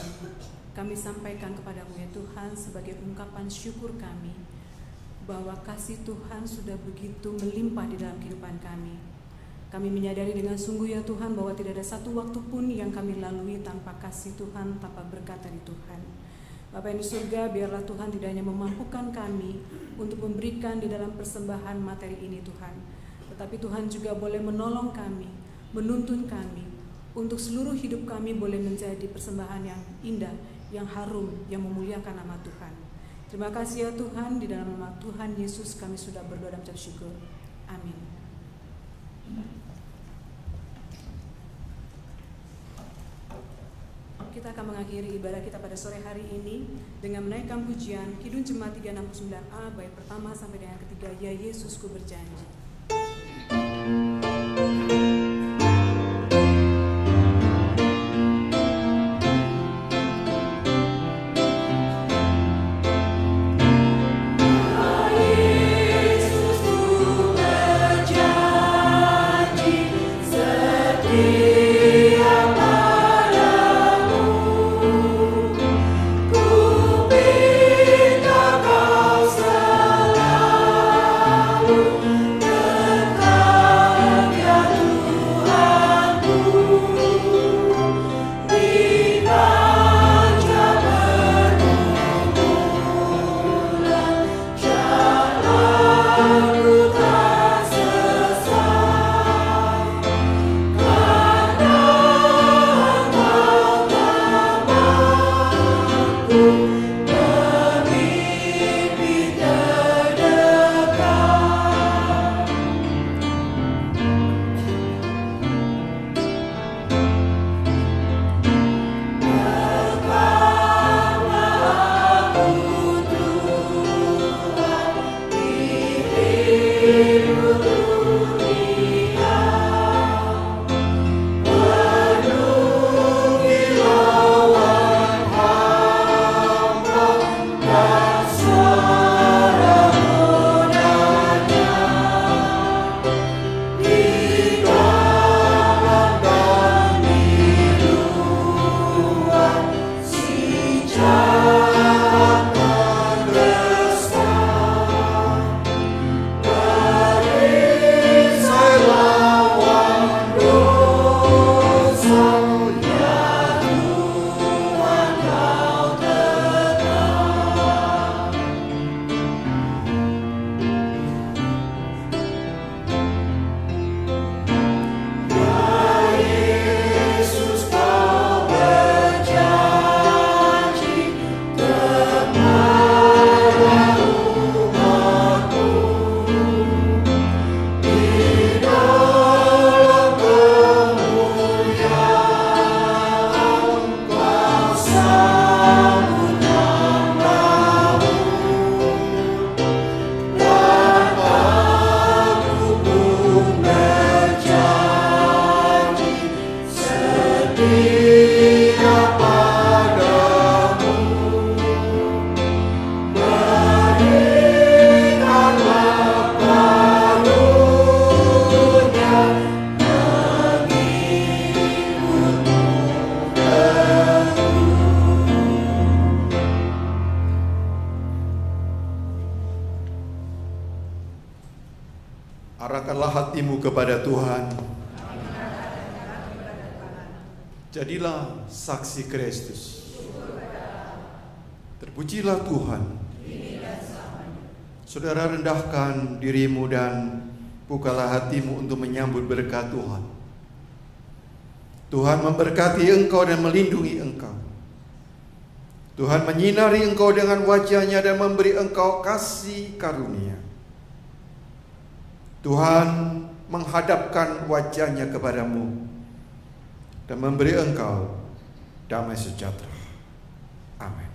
kami sampaikan kepadamu ya Tuhan sebagai ungkapan syukur kami bahwa kasih Tuhan sudah begitu melimpah di dalam kehidupan kami. Kami menyadari dengan sungguh ya Tuhan bahwa tidak ada satu waktu pun yang kami lalui tanpa kasih Tuhan, tanpa berkat dari Tuhan. Bapa yang di surga, biarlah Tuhan tidak hanya memampukan kami untuk memberikan di dalam persembahan materi ini Tuhan, tetapi Tuhan juga boleh menolong kami menuntun kami, untuk seluruh hidup kami boleh menjadi persembahan yang indah, yang harum, yang memuliakan nama Tuhan. Terima kasih ya Tuhan, di dalam nama Tuhan Yesus kami sudah berdoa dan mengucap syukur. Amin. Kita akan mengakhiri ibadah kita pada sore hari ini dengan menaikkan pujian Kidung Jemaat 369A bait pertama sampai dengan ketiga, Ya Yesusku berjanji. Arahkanlah hatimu kepada Tuhan. Jadilah saksi Kristus. Terpujilah Tuhan. Saudara, rendahkan dirimu dan bukalah hatimu untuk menyambut berkat Tuhan. Tuhan memberkati engkau dan melindungi engkau. Tuhan menyinari engkau dengan wajah-Nya dan memberi engkau kasih karunia. Tuhan menghadapkan wajah-Nya kepadamu dan memberi engkau damai sejahtera. Amin.